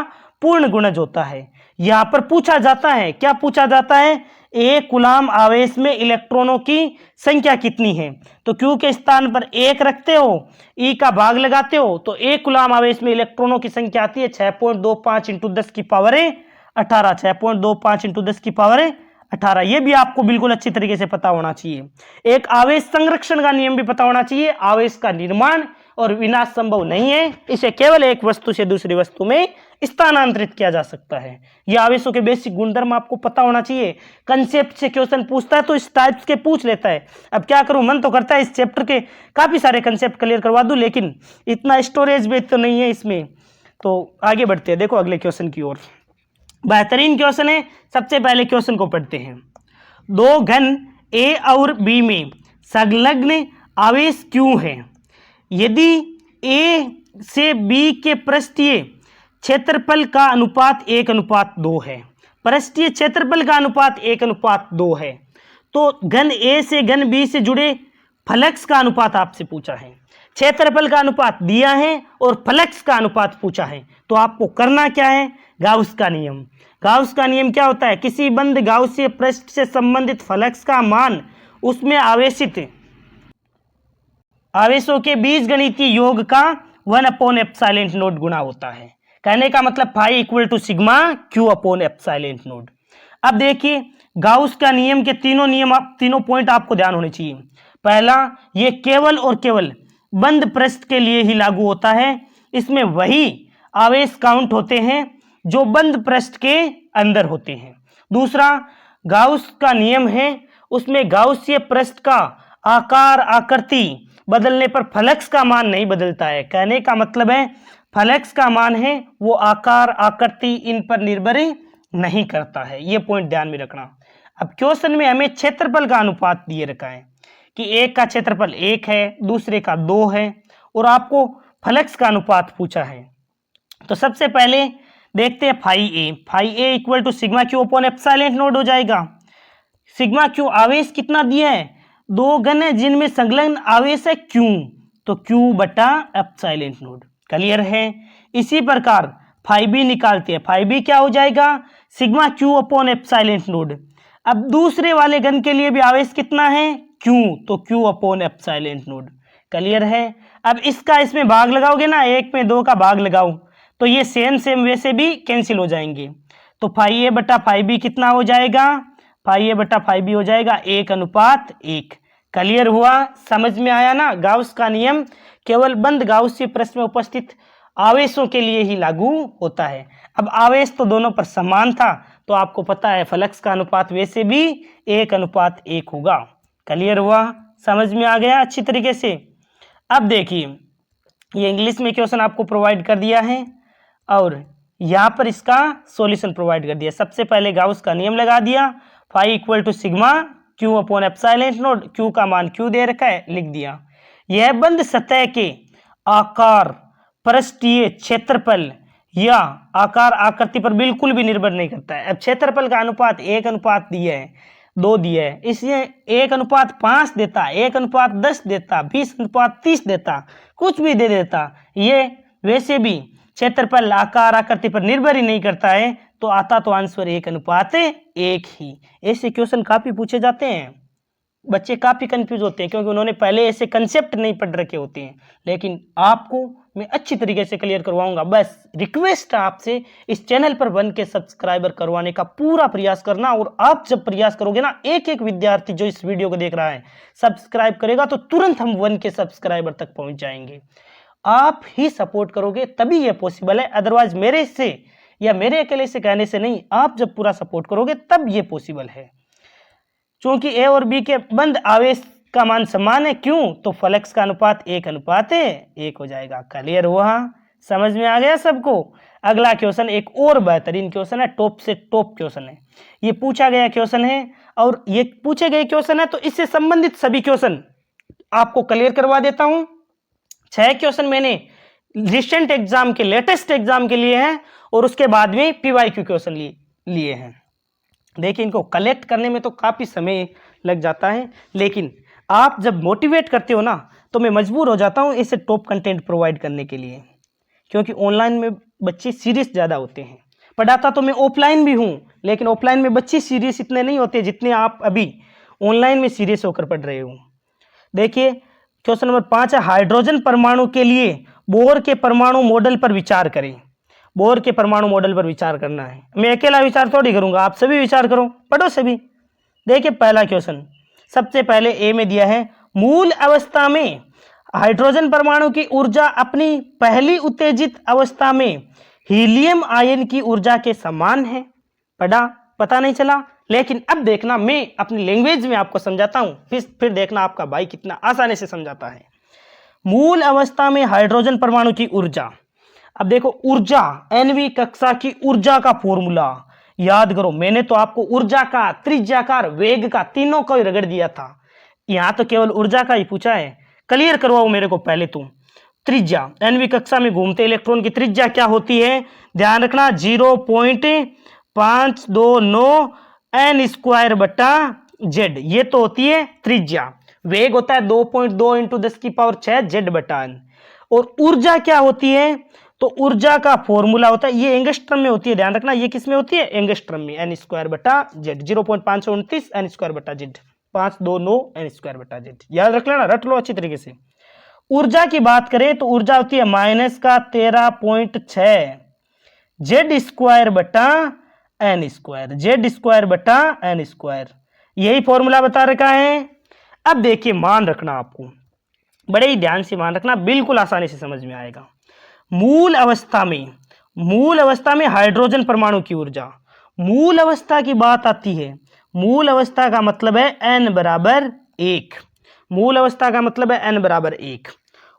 पूर्ण गुणज होता है। यहां पर पूछा जाता है, क्या पूछा जाता है, एक कूलाम आवेश में इलेक्ट्रॉनों की संख्या कितनी है? तो Q के स्थान पर 1 रखते हो, E का भाग लगाते हो, तो एक कूलाम आवेश में इलेक्ट्रॉनों की संख्या आती है 6.25 इंटू 10 की पावर 18, 6.25 इंटू 10 की पावर 18। ये भी आपको बिल्कुल अच्छी तरीके से पता होना चाहिए। एक आवेश संरक्षण का नियम भी पता होना चाहिए। आवेश का निर्माण और विनाश संभव नहीं है, इसे केवल एक वस्तु से दूसरी वस्तु में स्थानांतरित किया जा सकता है। ये आवेशों के बेसिक गुणधर्म आपको पता होना चाहिए। कंसेप्ट से क्वेश्चन पूछता है तो इस टाइप्स के पूछ लेता है। अब क्या करूं, मन तो करता है इस चैप्टर के काफी सारे कंसेप्ट क्लियर करवा दूं, लेकिन इतना स्टोरेज भी तो नहीं है इसमें। तो आगे बढ़ते हैं, देखो अगले क्वेश्चन की ओर। बेहतरीन क्वेश्चन है। सबसे पहले क्वेश्चन को पढ़ते हैं। दो घन ए और बी में संलग्न आवेश क्यों है? यदि ए से बी के पृष्ठीय क्षेत्रफल का अनुपात 1:2 है, पृष्ठीय क्षेत्रफल का अनुपात 1:2 है, तो घन ए से घन बी से जुड़े फ्लक्स का अनुपात आपसे पूछा है। क्षेत्रफल का अनुपात दिया है और फ्लक्स का अनुपात पूछा है, तो आपको करना क्या है? गाउस का नियम। गाउस का नियम क्या होता है? किसी बंद गाउसीय पृष्ठ से संबंधित फ्लक्स का मान उसमें आवेशित आवेशों के बीजगणितीय योग का 1/ε0 गुणा होता है। कहने का मतलब phi equal to sigma Q/ε0। अब देखिए गाउस का नियम के तीनों पॉइंट आपको ध्यान होने चाहिए। पहला, ये केवल और केवल बंद पृष्ठ के लिए ही लागू होता है। इसमें वही आवेश काउंट होते हैं जो बंद पृष्ठ के अंदर होते हैं। दूसरा, गाउस का नियम है, उसमें गाउसीय पृष्ठ का आकार आकृति बदलने पर फ्लक्स का मान नहीं बदलता है। कहने का मतलब है फ्लक्स का मान है वो आकार आकृति इन पर निर्भर नहीं करता है। ये पॉइंट ध्यान में रखना। अब क्वेश्चन में हमें क्षेत्रफल का अनुपात दिए रखा है कि एक का क्षेत्रफल 1 है, दूसरे का 2 है, और आपको फ्लक्स का अनुपात पूछा है। तो सबसे पहले देखते हैं phi A equal to sigma Q/ε0 हो जाएगा। सिग्मा Q आवेश कितना दिया है? दो घन है जिनमें संलग्न आवेश है Q, तो Q/ε0। क्लियर है? इसी प्रकार फाई बी निकालते हैं। फाई बी क्या हो जाएगा? Sigma Q/ε0। अब दूसरे वाले घन के लिए भी आवेश कितना है? Q, तो Q/ε0। क्लियर है? अब इसका इसमें भाग लगाओगे ना, 1 में 2 का भाग लगाओ तो ये सेम वैसे भी कैंसिल हो जाएंगे। तो फाई ए बटा फाई बी कितना हो जाएगा? फाई ए बटा फाई बी हो जाएगा 1:1। क्लियर हुआ? समझ में आया ना? गाउस का नियम केवल बंद गाउसीय पृष्ठ में उपस्थित आवेशों के लिए ही लागू होता है। अब आवेश तो दोनों पर समान था, तो आपको पता है फ्लक्स का अनुपात वैसे भी 1:1 होगा। क्लियर हुआ? समझ में आ गया अच्छी तरीके से? अब देखिए ये इंग्लिश में क्वेश्चन आपको प्रोवाइड कर दिया है और यहाँ पर इसका सॉल्यूशन प्रोवाइड कर दिया। सबसे पहले गाउस का नियम लगा दिया, phi equal to sigma Q/ε0। Q का मान Q दे रखा है, लिख दिया। यह बंद सतह के आकार, पृष्ठीय क्षेत्रफल या आकार आकृति पर बिल्कुल भी निर्भर नहीं करता है। अब क्षेत्रफल का अनुपात 1:2 दिया है, इसलिए 1:5 देता, 1:10 देता, 20:30 देता, कुछ भी दे देता। ये वैसे भी क्षेत्रफल आकार आकृति पर निर्भर ही नहीं करता है, तो आता तो आंसर 1:1 ही। ऐसे क्वेश्चन काफी पूछे जाते हैं। बच्चे काफी कंफ्यूज होते हैं क्योंकि उन्होंने पहले ऐसे कंसेप्ट नहीं पढ़ रखे होते हैं, लेकिन आपको मैं अच्छी तरीके से क्लियर करवाऊंगा। बस रिक्वेस्ट है आपसे इस चैनल पर 1K सब्सक्राइबर करवाने का पूरा प्रयास करना, और आप जब प्रयास करोगे ना, एक विद्यार्थी जो इस वीडियो को देख रहा है सब्सक्राइब करेगा तो तुरंत हम 1K सब्सक्राइबर तक पहुंच जाएंगे। आप ही सपोर्ट करोगे तभी ये पॉसिबल है, अदरवाइज मेरे से या मेरे अकेले से कहने से नहीं, आप जब पूरा सपोर्ट करोगे तब ये पॉसिबल है। क्योंकि ए और बी के बंद आवेश का मान समान है, क्यों? तो फ्लक्स का अनुपात 1:1 हो जाएगा। क्लियर हुआ? समझ में आ गया सबको? अगला क्वेश्चन एक और बेहतरीन क्वेश्चन है, टॉप से टॉप क्वेश्चन है। ये पूछा गया क्वेश्चन है, और ये पूछे गए क्वेश्चन है तो इससे संबंधित सभी क्वेश्चन आपको क्लियर करवा देता हूं। 6 क्वेश्चन मैंने रिसेंट एग्जाम के, लेटेस्ट एग्जाम के लिए हैं, और उसके बाद में PYQ क्वेश्चन लिए हैं। देखिए इनको कलेक्ट करने में तो काफ़ी समय लग जाता है, लेकिन आप जब मोटिवेट करते हो ना, तो मैं मजबूर हो जाता हूँ इसे टॉप कंटेंट प्रोवाइड करने के लिए, क्योंकि ऑनलाइन में बच्चे सीरियस ज़्यादा होते हैं। पढ़ाता तो मैं ऑफलाइन भी हूँ, लेकिन ऑफलाइन में बच्चे सीरियस इतने नहीं होते जितने आप अभी ऑनलाइन में सीरियस होकर पढ़ रहे हो। देखिए क्वेश्चन नंबर 5 है, हाइड्रोजन परमाणु के लिए बोर के परमाणु मॉडल पर विचार करें। बोर के परमाणु मॉडल पर विचार करना है, मैं अकेला विचार थोड़ी करूंगा, आप सभी विचार करो, पढ़ो सभी। देखिए पहला क्वेश्चन सबसे पहले ए में दिया है, मूल अवस्था में हाइड्रोजन परमाणु की ऊर्जा अपनी पहली उत्तेजित अवस्था में हीलियम आयन की ऊर्जा के समान है। पढ़ा, पता नहीं चला, लेकिन अब देखना मैं अपनी लैंग्वेज में आपको समझाता हूं, फिर देखना आपका भाई कितना आसानी से समझाता है। मूल अवस्था में हाइड्रोजन परमाणु की ऊर्जा, अब देखो ऊर्जा एनवी कक्षा की ऊर्जा का फॉर्मूला याद करो। मैंने तो आपको ऊर्जा का, त्रिज्याकार, वेग का तीनों को ही रगड़ दिया था, यहां तो केवल ऊर्जा का ही पूछा है। क्लियर करवाओ मेरे को पहले तुम। त्रिज्या, एनवी कक्षा में घूमते इलेक्ट्रॉन की त्रिज्या क्या होती है, ध्यान रखना 0.529 n स्क्वायर बटा जेड, ये तो होती है त्रिज्या। वेग होता है 2.2 × 10⁶ जेड बटा n। और ऊर्जा क्या होती है, तो ऊर्जा का फॉर्मूला होता है, ये एंगस्ट्रम में होती है, ध्यान रखना ये किस में होती है, एंगस्ट्रम में, n स्क्वायर बटा जेड, 0.529 n स्क्वायर बटा जेड, 529 n स्क्वायर बटा जेड, याद रख लेना, रट लो अच्छी तरीके से। ऊर्जा की बात करें तो ऊर्जा होती है -13.6 जेड स्क्वायर बटा एन स्क्वायर, जेड स्क्वायर बटा एन स्क्वायर, यही फॉर्मूला बता रखा है। अब देखिए मान रखना, आपको बड़े ही ध्यान से मान रखना, बिल्कुल आसानी से समझ में आएगा। मूल अवस्था में हाइड्रोजन परमाणु की ऊर्जा, मूल अवस्था की बात आती है, मूल अवस्था का मतलब है n बराबर 1, मूल अवस्था का मतलब है n बराबर 1,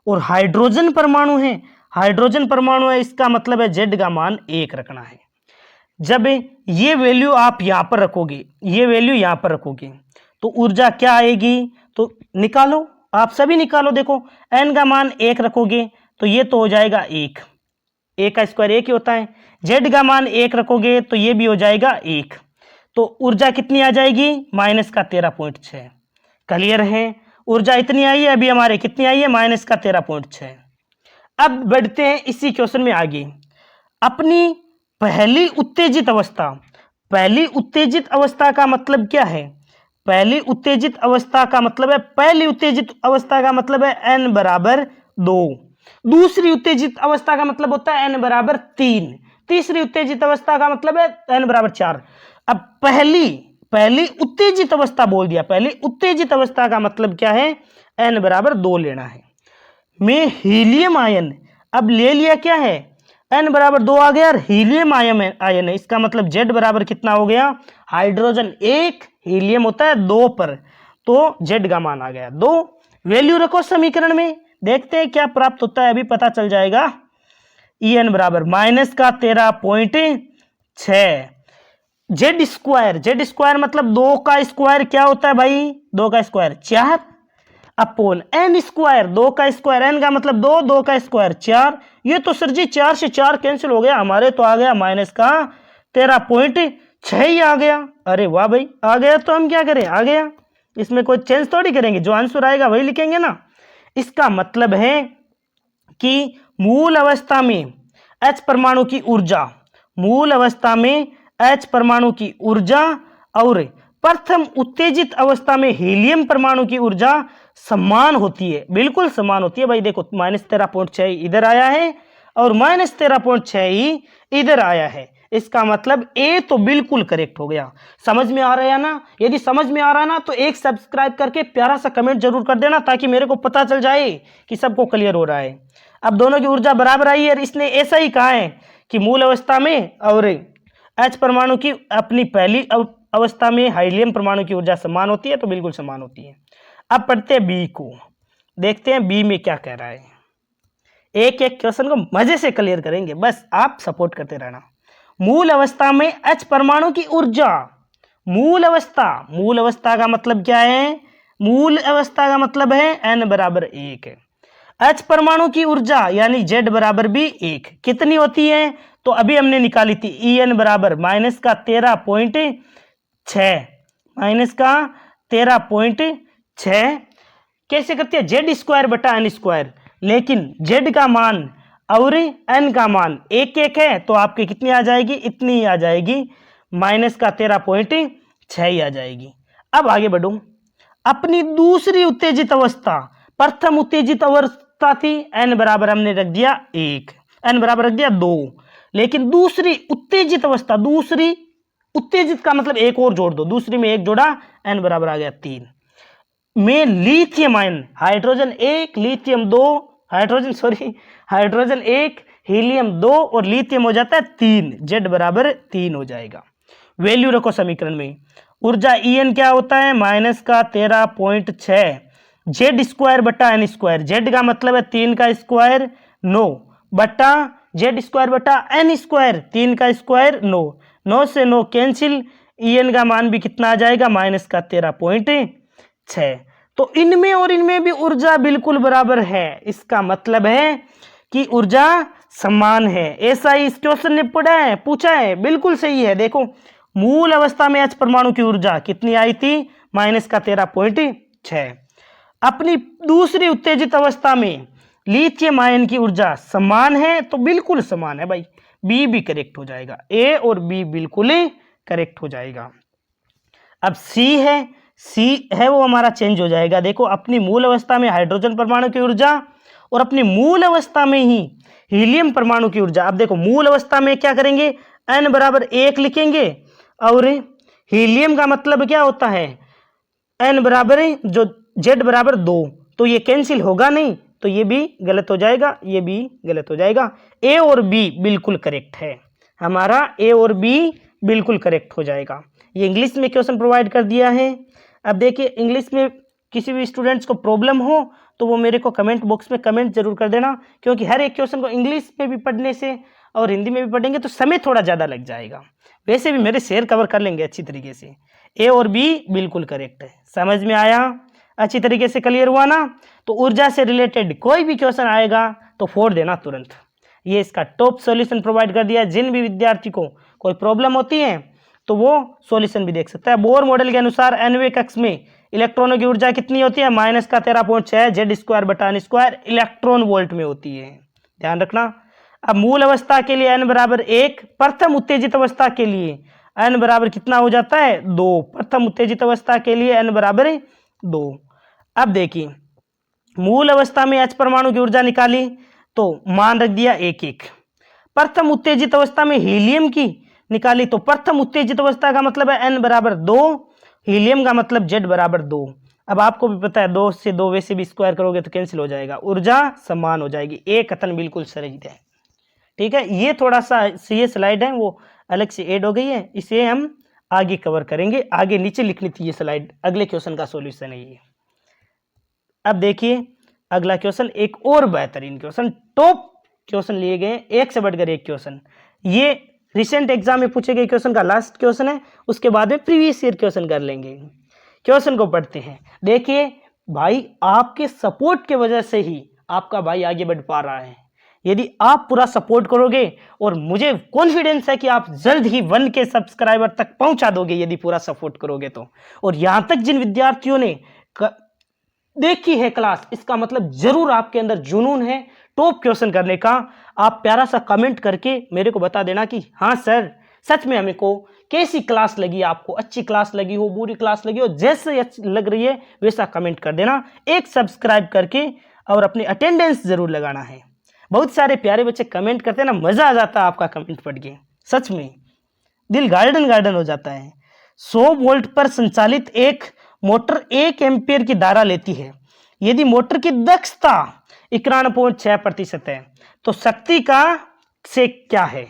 और हाइड्रोजन परमाणु है, हाइड्रोजन परमाणु है, इसका मतलब है z का मान 1 रखना है। जब ये वैल्यू आप यहां पर रखोगे, ये वैल्यू यहां पर रखोगे तो ऊर्जा क्या आएगी, तो निकालो, आप सभी निकालो। देखो n का मान 1 रखोगे तो ये तो हो जाएगा 1, 1 का स्क्वायर 1 ही होता है। z का मान 1 रखोगे तो ये भी हो जाएगा 1, तो ऊर्जा कितनी आ जाएगी, -13.6। क्लियर है, ऊर्जा इतनी आई है अभी हमारे, कितनी आई है, -13.6। अब बढ़ते हैं इसी क्वेश्चन में आगे। अपनी पहली उत्तेजित अवस्था, पहली उत्तेजित अवस्था का मतलब क्या है, पहली उत्तेजित अवस्था का मतलब है, पहली उत्तेजित अवस्था का मतलब है n बराबर 2, दूसरी उत्तेजित अवस्था का मतलब होता है n बराबर 3, तीसरी उत्तेजित अवस्था का मतलब है n बराबर 4। अब पहली उत्तेजित अवस्था बोल दिया, पहली उत्तेजित अवस्था का मतलब क्या है, n बराबर 2 लेना है। मैं हीलियम आयन अब ले लिया, क्या है, n बराबर 2 आ गया, और हीलियम आयन है, इसका मतलब z बराबर कितना हो गया, हाइड्रोजन 1, हीलियम होता है 2 पर, तो z का मान आ गया 2। वैल्यू रखो समीकरण में, देखते हैं क्या प्राप्त होता है, अभी पता चल जाएगा। En बराबर -13.6 जेड स्क्वायर मतलब 2 का स्क्वायर क्या होता है भाई, 2 का स्क्वायर 4 अपॉन n स्क्वायर, 2 का स्क्वायर, n का मतलब 2, 2 का स्क्वायर 4। ये तो सर जी 4 से 4 कैंसिल हो गया, हमारे तो आ गया -13.6 ही आ गया। अरे वाह भाई, आ गया तो हम क्या करें, आ गया, इसमें कोई चेंज थोड़ी करेंगे, जो आंसर आएगा वही लिखेंगे ना। इसका मतलब है कि मूल अवस्था में H परमाणु की ऊर्जा, मूल अवस्था में H परमाणु की ऊर्जा और प्रथम उत्तेजित अवस्था में हीलियम परमाणु की ऊर्जा समान होती है, बिल्कुल समान होती है भाई। देखो -13.6 इधर आया है और -13.6 ही इधर आया है, इसका मतलब ए तो बिल्कुल करेक्ट हो गया। समझ में आ रहा है ना, यदि समझ में आ रहा है ना तो एक सब्सक्राइब करके प्यारा सा कमेंट जरूर कर देना, ताकि मेरे को पता चल जाए कि सबको क्लियर हो रहा है। अब दोनों की ऊर्जा बराबर आई है, और इसने ऐसा ही कहा है कि मूल अवस्था में और H परमाणु की अपनी पहली अवस्था में हीलियम परमाणु की ऊर्जा समान होती है, तो बिल्कुल समान होती है। अब पढ़ते हैं बी को, देखते हैं बी में क्या कह रहा है। एक एक क्वेश्चन को मजे से क्लियर करेंगे, बस आप सपोर्ट करते रहना। मूल अवस्था में H परमाणु की ऊर्जा, मूल अवस्था का मतलब क्या है, मूल अवस्था का मतलब है n बराबर 1 है। H परमाणु की ऊर्जा यानी Z बराबर भी 1 कितनी होती है, तो अभी हमने निकाली थी En बराबर -13.6 कैसे करती है, Z स्क्वायर बटा n स्क्वायर, लेकिन Z का मान और n का मान 1 1 है, तो आपकी कितनी आ जाएगी, इतनी आ जाएगी माइनस का 13.6 ही आ जाएगी। अब आगे बढ़ो, अपनी दूसरी उत्तेजित अवस्था, प्रथम उत्तेजित अवस्था थी n बराबर हमने रख दिया 1, n बराबर रख दिया 2, लेकिन दूसरी उत्तेजित अवस्था, दूसरी उत्तेजित का मतलब एक और जोड़ दो, दूसरी में एक जोड़ा n बराबर आ गया 3 में lithium ion, hydrogen 1 lithium 2, hydrogen 1 helium 2 और लिथियम हो जाता है 3, Z बराबर 3 हो जाएगा। वैल्यू रखो समीकरण में, ऊर्जा En क्या होता है माइनस का 13.6 जेड स्क्वायर बटा एन स्क्वायर, जेड का मतलब है 3 का स्क्वायर 9 बटा जेड स्क्वायर बटा एन स्क्वायर, 3 का स्क्वायर 9, 9 से 9 कैंसिल, En का मान भी कितना आ जाएगा माइनस का 13.6। तो इनमें और इनमें भी ऊर्जा बिल्कुल बराबर है, इसका मतलब है कि ऊर्जा समान है। ऐसा ही इस क्वेश्चन ने पूछा है, बिल्कुल सही है। देखो मूल अवस्था में H परमाणु की ऊर्जा कितनी आई थी माइनस का 13.6, अपनी दूसरी उत्तेजित अवस्था में लिथियम आयन की ऊर्जा समान है, तो बिल्कुल समान है भाई, बी भी करेक्ट हो जाएगा, ए और बी बिल्कुल करेक्ट हो जाएगा। अब सी है वो हमारा चेंज हो जाएगा। देखो अपनी मूल अवस्था में हाइड्रोजन परमाणु की ऊर्जा और अपनी मूल अवस्था में ही हीलियम परमाणु की ऊर्जा। अब देखो मूल अवस्था में क्या करेंगे, n बराबर 1 लिखेंगे और हीलियम का मतलब क्या होता है n बराबर जो z बराबर 2, तो ये कैंसिल होगा नहीं, तो ये भी गलत हो जाएगा, ये भी गलत हो जाएगा। ए और बी बिल्कुल करेक्ट है, हमारा ए और बी बिल्कुल करेक्ट हो जाएगा। ये इंग्लिश में क्वेश्चन प्रोवाइड कर दिया है। अब देखिए इंग्लिश में किसी भी स्टूडेंट्स को प्रॉब्लम हो तो वो मेरे को कमेंट बॉक्स में कमेंट जरूर कर देना, क्योंकि हर एक क्वेश्चन को इंग्लिश में भी पढ़ने से और हिंदी में भी पढ़ेंगे तो समय थोड़ा ज़्यादा लग जाएगा। वैसे भी मेरे शेयर कवर कर लेंगे अच्छी तरीके से। ए और बी बिल्कुल करेक्ट है, समझ में आया, अच्छी तरीके से क्लियर हुआ ना। तो ऊर्जा से रिलेटेड कोई भी क्वेश्चन आएगा तो फोड़ देना तुरंत। ये इसका टॉप सॉल्यूशन प्रोवाइड कर दिया है, जिन भी विद्यार्थी को कोई प्रॉब्लम होती है तो वो सॉल्यूशन भी देख सकता है। बोर मॉडल के अनुसार एनवे कक्ष में इलेक्ट्रॉनों की ऊर्जा कितनी होती है माइनस का 13.6 जेड स्क्वायर बटा एन स्क्वायर इलेक्ट्रॉन वोल्ट में होती है, ध्यान रखना। अब मूल अवस्था के लिए n बराबर 1, प्रथम उत्तेजित अवस्था के लिए n बराबर कितना हो जाता है 2, प्रथम उत्तेजित अवस्था के लिए n बराबर 2। अब देखिए मूल अवस्था में H परमाणु की ऊर्जा निकाली तो मान रख दिया 1-1, प्रथम उत्तेजित अवस्था में हीलियम की निकाली तो प्रथम उत्तेजित अवस्था का मतलब है n बराबर 2, हीलियम का मतलब Z बराबर 2। अब आपको भी पता है 2 से 2 वैसे भी स्क्वायर करोगे तो कैंसिल हो जाएगा, ऊर्जा समान हो जाएगी। एक कथन बिल्कुल सही है, ठीक है। ये थोड़ा सा ये स्लाइड है वो अलग से ऐड हो गई है, इसे हम आगे कवर करेंगे, आगे नीचे लिखनी थी ये स्लाइड, अगले क्वेश्चन का सॉल्यूशन है ये। अब देखिए अगला क्वेश्चन एक और बेहतरीन क्वेश्चन, टॉप क्वेश्चन लिए गए, एक से बढ़कर एक क्वेश्चन। ये रिसेंट एग्जाम में पूछे गए क्वेश्चन का लास्ट क्वेश्चन है, उसके बाद में प्रीवियस ईयर क्वेश्चन कर लेंगे। क्वेश्चन को पढ़ते हैं। देखिए भाई आपके सपोर्ट की वजह से ही आपका भाई आगे बढ़ पा रहा है। यदि आप पूरा सपोर्ट करोगे और मुझे कॉन्फिडेंस है कि आप जल्द ही 1K सब्सक्राइबर तक पहुंचा दोगे यदि पूरा सपोर्ट करोगे तो। और यहां तक जिन विद्यार्थियों ने देखी है क्लास, इसका मतलब जरूर आपके अंदर जुनून है टॉप क्वेश्चन करने का। आप प्यारा सा कमेंट करके मेरे को बता देना कि हाँ सर सच में हमें को कैसी क्लास लगी, आपको अच्छी क्लास लगी हो, बुरी क्लास लगी हो, जैसे लग रही है वैसा कमेंट कर देना। एक सब्सक्राइब करके और अपनी अटेंडेंस जरूर लगाना है। बहुत सारे प्यारे बच्चे कमेंट करते हैं ना, मजा आ जाता है आपका कमेंट पढ़ के, सच में दिल गार्डन हो जाता है। 100 वोल्ट पर संचालित एक मोटर 1 एम्पियर की धारा लेती है। यदि मोटर की दक्षता 91.6% है तो शक्ति का से क्या है,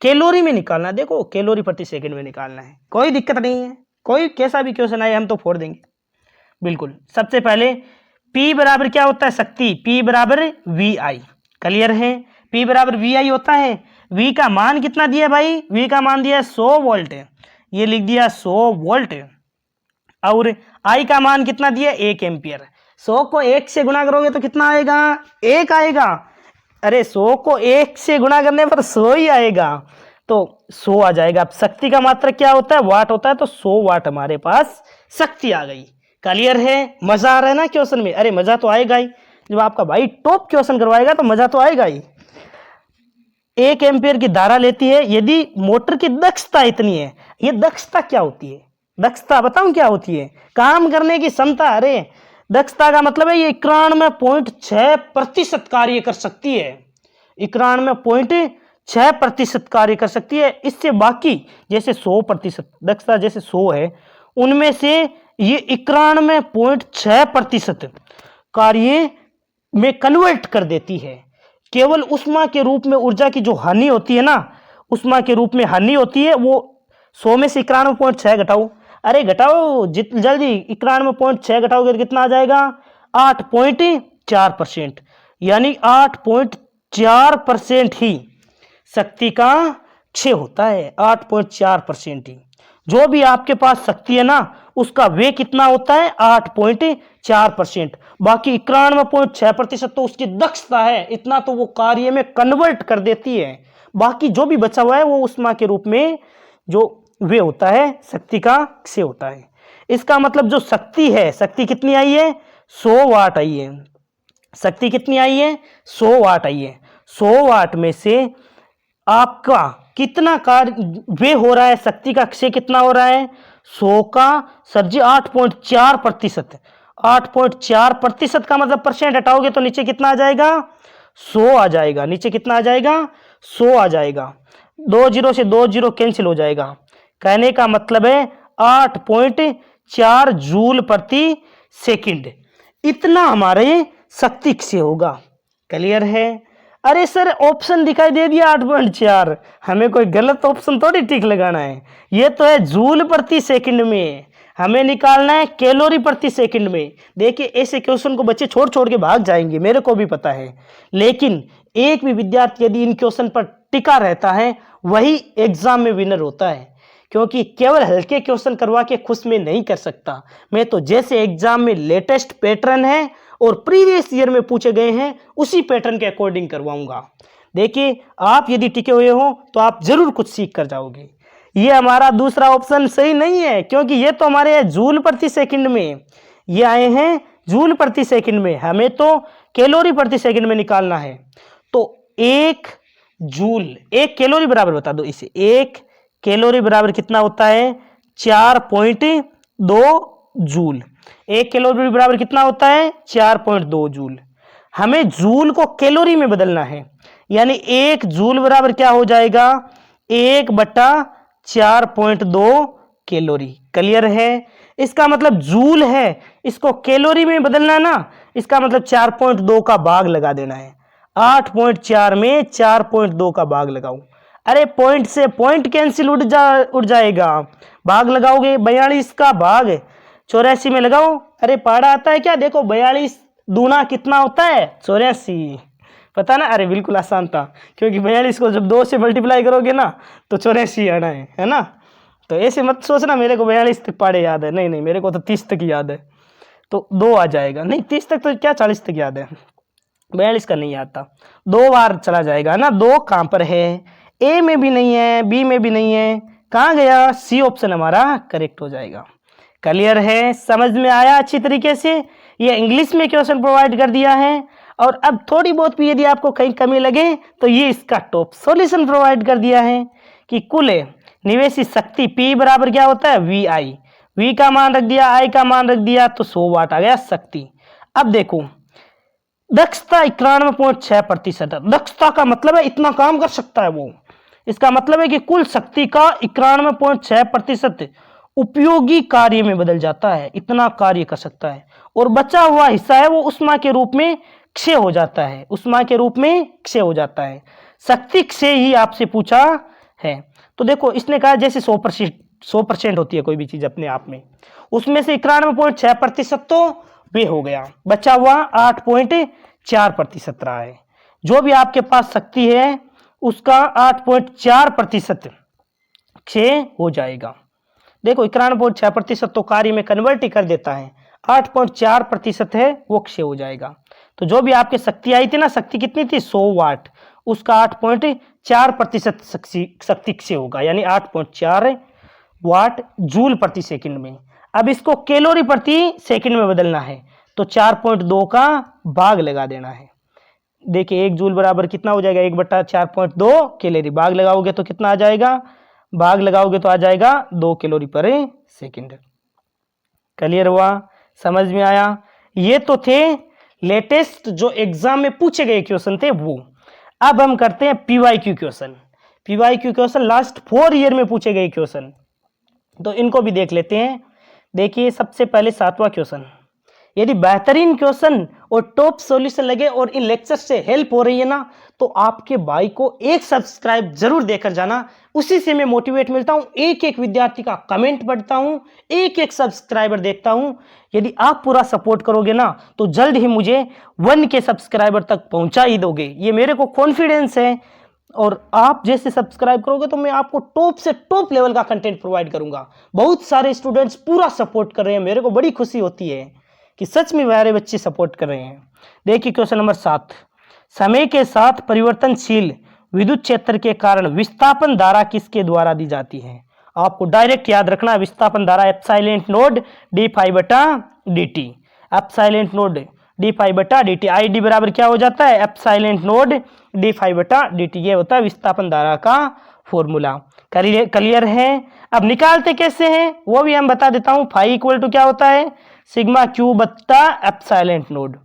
कैलोरी में निकालना है। देखो कैलोरी प्रति सेकंड में निकालना है, कोई दिक्कत नहीं है, कोई कैसा भी क्वेश्चन आए हम तो फोड़ देंगे बिल्कुल। सबसे पहले P बराबर क्या होता है शक्ति, P बराबर VI, क्लियर है, P बराबर VI होता है। V का मान कितना दिया भाई, V का मान दिया 100 वोल्ट, ये लिख दिया 100 वोल्ट, और I का मान कितना दिया 1 एम्पियर। 100 को 1 से गुणा करोगे तो कितना आएगा 1 आएगा, अरे 100 को 1 से गुणा करने पर 100 ही आएगा, तो 100 आ जाएगा। अब शक्ति का मात्रक क्या होता है, वाट होता है, तो 100 वाट हमारे पास शक्ति आ गई। क्लियर है, मजा आ रहा है ना क्वेश्चन में, अरे मजा तो आएगा ही, जब आपका भाई टॉप क्वेश्चन करवाएगा तो मजा तो आएगा ही। 1 एम्पियर की धारा लेती है यदि मोटर की दक्षता इतनी है। ये दक्षता क्या होती है? दक्षता बताऊं क्या होती है? काम करने की क्षमता। अरे दक्षता का मतलब है ये 91.6% कार्य कर सकती है। 91.6% कार्य कर सकती है। इससे बाकी जैसे 100% दक्षता जैसे 100 है, उनमें से ये 91.6% कार्य में कन्वर्ट कर देती है। केवल उष्मा के रूप में ऊर्जा की जो हानि होती है ना, उष्मा के रूप में हानि होती है, वो 100 में से 91.6 घटाओ। अरे घटाओ जल्दी, 91.6 घटाओगे तो कितना आ जाएगा? 8.4%। यानी 8.4% ही शक्ति का क्षय होता है। 8.4% ही जो भी आपके पास शक्ति है ना, उसका वे कितना होता है? 8.4%। बाकी 91.6% तो उसकी दक्षता है, इतना तो वो कार्य में कन्वर्ट कर देती है। बाकी जो भी बचा हुआ है वो उष्मा के रूप में जो वे होता है, शक्ति का क्षय होता है। इसका मतलब जो शक्ति है, शक्ति कितनी आई है? 100 वाट आई है। शक्ति कितनी आई है? 100 वाट आई है। 100 वाट में से आपका कितना कार्य वे हो रहा है, शक्ति का क्षय कितना हो रहा है? 100 का सर जी 8.4%। 8.4% का मतलब परसेंट हटाओगे तो नीचे कितना आ जाएगा? 100 आ जाएगा। नीचे कितना आ जाएगा? 100 आ जाएगा। 2 जीरो से 2 जीरो कैंसिल हो जाएगा। कहने का मतलब है 8.4 जूल प्रति सेकंड, इतना हमारे शक्ति क्षय होगा। क्लियर है? अरे सर ऑप्शन दिखाई दे दिया 8.4, हमें कोई गलत ऑप्शन थोड़ी टिक लगाना है। ये तो है जूल प्रति सेकंड में, हमें निकालना है कैलोरी प्रति सेकंड में। देखिए ऐसे क्वेश्चन को बच्चे छोड़ छोड़ के भाग जाएंगे, मेरे को भी पता है, लेकिन एक भी विद्यार्थी यदि इन क्वेश्चन पर टिका रहता है वही एग्जाम में विनर होता है। क्योंकि केवल हल्के क्वेश्चन करवा के खुश में नहीं कर सकता मैं, तो जैसे एग्जाम में लेटेस्ट पैटर्न है और प्रीवियस ईयर में पूछे गए हैं उसी पैटर्न के अकॉर्डिंग करवाऊंगा। देखिए आप यदि टिके हुए हो तो आप जरूर कुछ सीख कर जाओगे। ये हमारा दूसरा ऑप्शन सही नहीं है, क्योंकि ये तो हमारे जूल प्रति सेकंड में, ये आए हैं जूल प्रति सेकंड में, हमें तो कैलोरी प्रति सेकंड में निकालना है। तो 1 जूल, 1 कैलोरी बराबर बता दो इसे, 1 कैलोरी बराबर कितना होता है? 4.2 जूल। 1 कैलोरी बराबर कितना होता है? 4.2 जूल। हमें जूल को कैलोरी में बदलना है, यानी 1 जूल बराबर क्या हो जाएगा? 1/4.2 कैलोरी। क्लियर है? इसका मतलब जूल है, इसको कैलोरी में बदलना है ना, इसका मतलब 4.2 का भाग लगा देना है। 8.4 में 4.2 का भाग लगाओ। अरे पॉइंट से पॉइंट कैंसिल उड़ जाएगा, भाग लगाओगे 42 का भाग 84 में लगाओ। अरे पहाड़ा आता है क्या? देखो 42 दूना कितना होता है? 84। पता ना? अरे बिल्कुल आसान था, क्योंकि 42 को जब 2 से मल्टीप्लाई करोगे ना तो 84 आना है ना। तो ऐसे मत सोचना मेरे को 42 तक पहाड़े याद है, नहीं नहीं, मेरे को तो 30 तक याद है, तो 2 आ जाएगा। नहीं 30 तक तो क्या 40 तक याद है, 42 का नहीं आता, 2 बार चला जाएगा ना। 2 कहाँ पर है? ए में भी नहीं है, बी में भी नहीं है, कहाँ गया? सी ऑप्शन हमारा करेक्ट हो जाएगा। क्लियर है? समझ में आया अच्छी तरीके से? ये इंग्लिश में क्वेश्चन प्रोवाइड कर दिया है, और अब थोड़ी बहुत भी यदि आपको कहीं कमी लगे तो ये इसका टॉप सॉल्यूशन प्रोवाइड कर दिया है कि कुल निवेशित शक्ति P बराबर क्या होता है? VI। V का मान रख दिया, I का मान रख दिया, तो 100 वाट आ गया शक्ति। अब देखो दक्षता 91.6%। दक्षता का मतलब है इतना काम कर सकता है वो, इसका मतलब है कि कुल शक्ति का 91.6% उपयोगी कार्य में बदल जाता है, इतना कार्य कर सकता है। और बचा हुआ हिस्सा है वो उष्मा के रूप में क्षय हो जाता है, उष्मा के रूप में क्षय हो जाता है। शक्ति क्षय ही आपसे पूछा है। तो देखो इसने कहा जैसे 100% होती है कोई भी चीज अपने आप में, उसमें से 91.6% तो वे हो गया, बचा हुआ 8.4% रहा है। जो भी आपके पास शक्ति है उसका 8.4% क्षय हो जाएगा। देखो 91.6% तो कार्य में कन्वर्ट ही कर देता है, 8.4% है वो क्षय हो जाएगा। तो जो भी आपकी शक्ति आई थी ना, शक्ति कितनी थी? 100 वाट, उसका 8.4% शक्ति क्षय होगा, यानी 8.4 वाट जूल प्रति सेकंड में। अब इसको कैलोरी प्रति सेकंड में बदलना है, तो 4.2 का भाग लगा देना है। देखिए 1 जूल बराबर कितना हो जाएगा, 1/4.2 कैलोरी। भाग लगाओगे तो कितना आ जाएगा, भाग लगाओगे तो आ जाएगा 2 कैलोरी पर सेकंड। क्लियर हुआ, समझ में आया। ये तो थे लेटेस्ट जो एग्जाम में पूछे गए क्वेश्चन थे वो। अब हम करते हैं PYQ question. PYQ question last 4 year में पूछे गए क्वेश्चन, तो इनको भी देख लेते हैं। देखिए सबसे पहले 7वां क्वेश्चन, यदि बेहतरीन क्वेश्चन और टॉप सॉल्यूशन लगे और इन लेक्चर से हेल्प हो रही है ना, तो आपके भाई को एक सब्सक्राइब जरूर देकर जाना। उसी से मैं मोटिवेट मिलता हूं, एक एक विद्यार्थी का कमेंट पढ़ता हूं, एक एक सब्सक्राइबर देखता हूं। यदि आप पूरा सपोर्ट करोगे ना, तो जल्द ही मुझे 1K सब्सक्राइबर तक पहुंचा ही दोगे, ये मेरे को कॉन्फिडेंस है। और आप जैसे सब्सक्राइब करोगे तो मैं आपको टॉप से टॉप लेवल का कंटेंट प्रोवाइड करूंगा। बहुत सारे स्टूडेंट्स पूरा सपोर्ट कर रहे हैं, मेरे को बड़ी खुशी होती है कि सच में मेरे बच्चे सपोर्ट कर रहे हैं। देखिए क्वेश्चन नंबर 7, समय के साथ परिवर्तनशील विद्युत क्षेत्र के कारण विस्थापन धारा किसके द्वारा दी जाती है। आपको डायरेक्ट याद रखना, विस्थापन धारा एप्सिलॉन नोड डी फाई बटा D T, epsilon naught D phi बटा डी टी। आई डी बराबर क्या हो जाता है, एप्सिलॉन नोड डी फाई बटा डी टी। ये होता है विस्थापन धारा का फॉर्मूला। क्लियर है। अब निकालते कैसे हैं वो भी हम बता देता हूं। फाई इक्वल टू क्या होता है, सिग्मा क्यू बत्ता एप्सिलॉन नोड।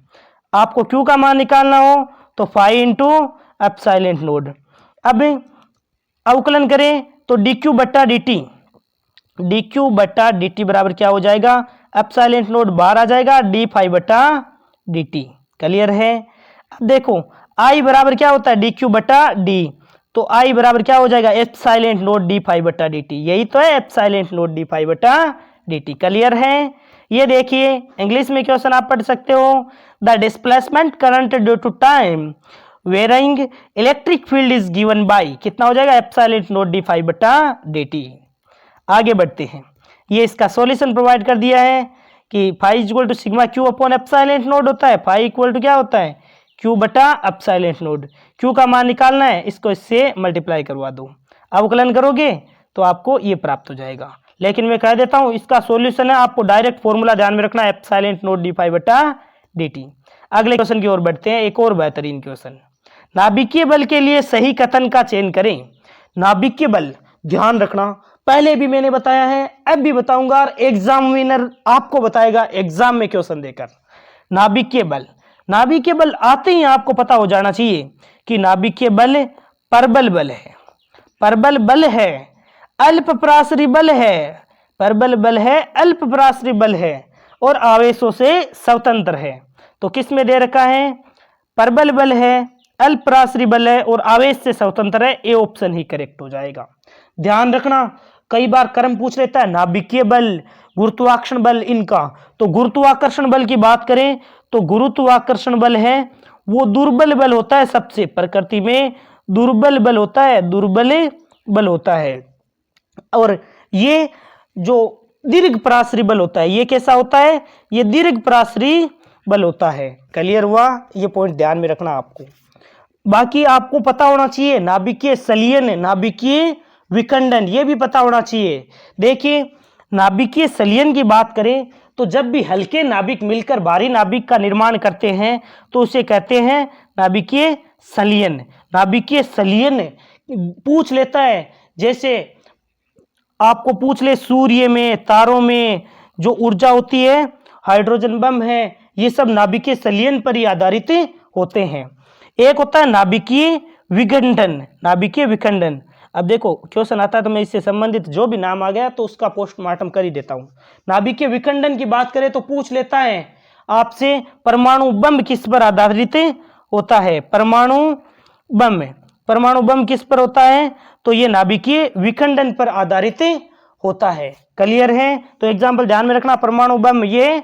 आपको क्यू का मान निकालना हो तो फाई इंटू एप्सिलॉन नोड। अब अवकलन करें तो डी क्यू बट्टा डी टी, डी क्यू बट्टा डी टी बराबर क्या हो जाएगा, एप्सिलॉन नोड बाहर आ जाएगा, डी फाई बट्टा डी टी। क्लियर है। अब देखो आई बराबर क्या होता है, डी क्यू बट्टा डी, तो आई बराबर क्या हो जाएगा, एप्सिलॉन नोड डी फाई बट्टा डी टी। यही तो है एप्सिलॉन नोड डी फाई बट्टा डी टी। क्लियर है। ये देखिए इंग्लिश में क्वेश्चन आप पढ़ सकते हो, the displacement current due to time varying electric field is given by, कितना हो जाएगा, एप्सिलॉन नोड डी फाई बटा डी टी। आगे बढ़ते हैं, ये इसका सॉल्यूशन प्रोवाइड कर दिया है कि phi equal to sigma Q upon epsilon naught होता है। फाई इक्वल टू क्या होता है, क्यू बटा एप्सिलॉन नोड। क्यू का मान निकालना है, इसको इससे मल्टीप्लाई करवा दो, अवकलन करोगे तो आपको ये प्राप्त हो जाएगा। लेकिन मैं कह देता हूं इसका सॉल्यूशन है, आपको डायरेक्ट फॉर्मूला ध्यान में रखना है, एप्सिलॉन नोड डी फाई बटा डी टी। अगले क्वेश्चन की ओर बढ़ते हैं, एक और बेहतरीन क्वेश्चन। नाभिकीय बल के लिए सही कथन का चयन करें। नाभिकीय बल ध्यान रखना, पहले भी मैंने बताया है, अब भी बताऊंगा, और एग्जामिनर आपको बताएगा एग्जाम में क्वेश्चन देकर। नाभिकीय बल, नाभिकीय बल आते ही आपको पता हो जाना चाहिए कि नाभिकीय बल परबल बल है, परबल बल है, अल्प पराश्रयी बल है, परबल बल है, अल्प पराश्रयी बल है और आवेशों से स्वतंत्र है। तो किस में दे रखा है, परबल बल है, अल्प पराश्रयी बल है और आवेश से स्वतंत्र है। ए ऑप्शन ही करेक्ट हो जाएगा। ध्यान रखना, कई बार क्रम पूछ लेता है नाभिकीय बल, गुरुत्वाकर्षण बल इनका। तो गुरुत्वाकर्षण बल की बात करें तो गुरुत्वाकर्षण बल है वो दुर्बल बल होता है, सबसे प्रकृति में दुर्बल बल होता है, दुर्बल बल होता है। और ये जो दीर्घ पराश्रयी बल होता है, ये कैसा होता है, ये दीर्घ पराश्रयी बल होता है। क्लियर हुआ, ये पॉइंट ध्यान में रखना आपको। बाकी आपको पता होना चाहिए नाभिकीय संलयन, नाभिकीय विखंडन, ये भी पता होना चाहिए। देखिए नाभिकीय संलयन की बात करें तो जब भी हल्के नाभिक मिलकर भारी नाभिक का निर्माण करते हैं तो उसे कहते हैं नाभिकीय संलयन। नाभिकीय संलयन पूछ लेता है, जैसे आपको पूछ ले सूर्य में, तारों में जो ऊर्जा होती है, हाइड्रोजन बम है, ये सब नाभिकीय संलयन पर ही आधारित होते हैं। एक होता है नाभिकीय विखंडन, नाभिकीय विखंडन। अब देखो क्वेश्चन आता है तो मैं इससे संबंधित जो भी नाम आ गया तो उसका पोस्टमार्टम कर ही देता हूं। नाभिकीय विखंडन की बात करें तो पूछ लेता है आपसे परमाणु बम किस पर आधारित होता है, परमाणु बम, परमाणु बम किस पर होता है, तो ये नाभिकीय विखंडन पर आधारित होता है। क्लियर है। तो एग्जाम्पल ध्यान में रखना, परमाणु बम ये